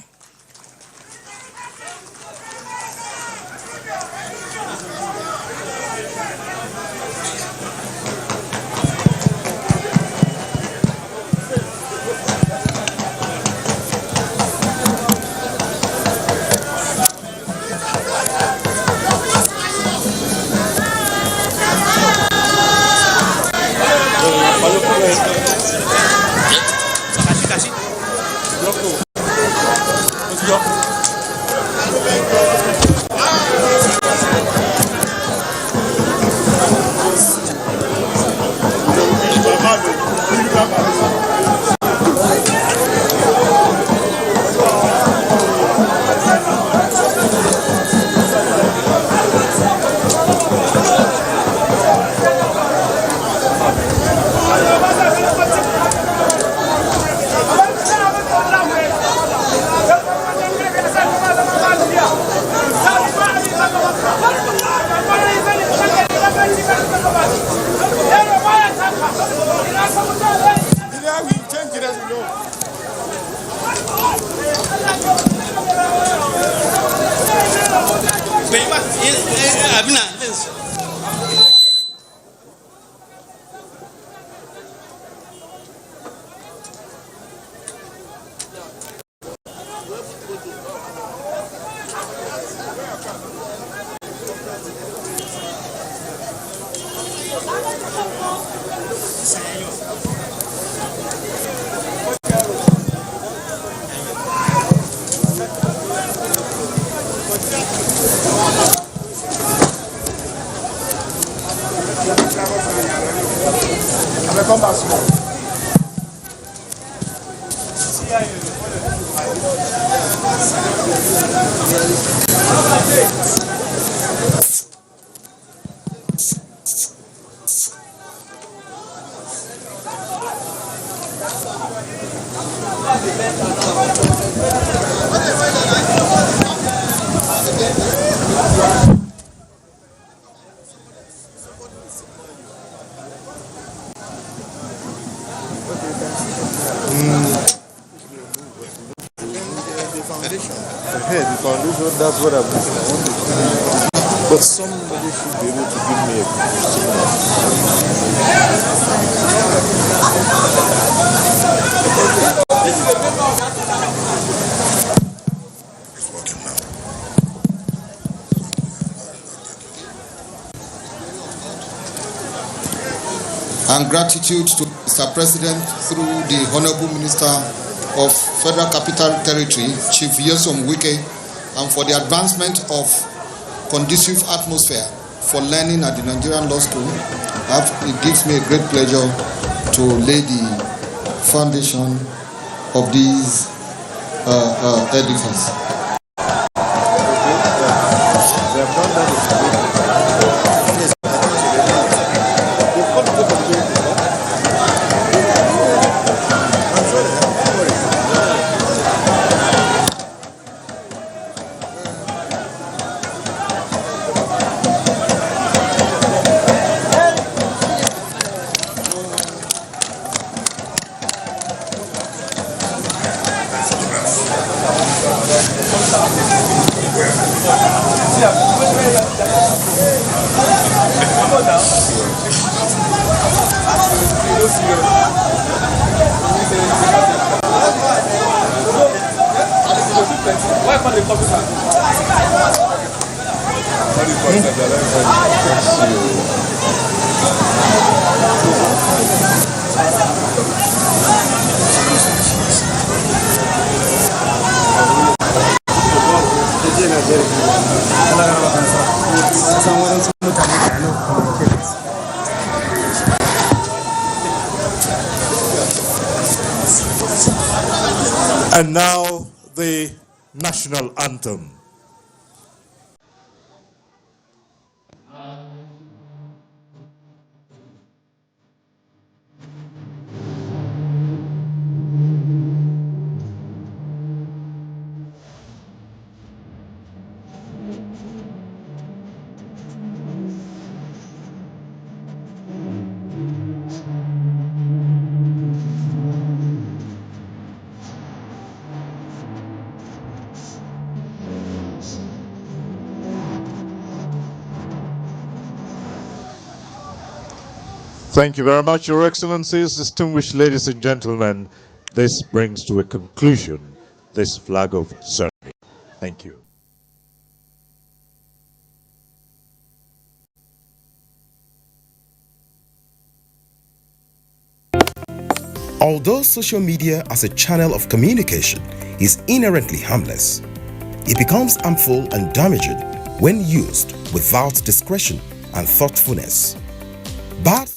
That's what I'm looking at. But somebody should be able to give me a and gratitude to Mr. President through the Honorable Minister of Federal Capital Territory, Chief Nyesom Wike, and for the advancement of conducive atmosphere for learning at the Nigerian Law School. It gives me a great pleasure to lay the foundation of these edifice. And now the national anthem. Thank you very much, Your Excellencies, distinguished ladies and gentlemen. This brings to a conclusion this flag of ceremony. Thank you. Although social media as a channel of communication is inherently harmless, it becomes harmful and damaging when used without discretion and thoughtfulness. Bad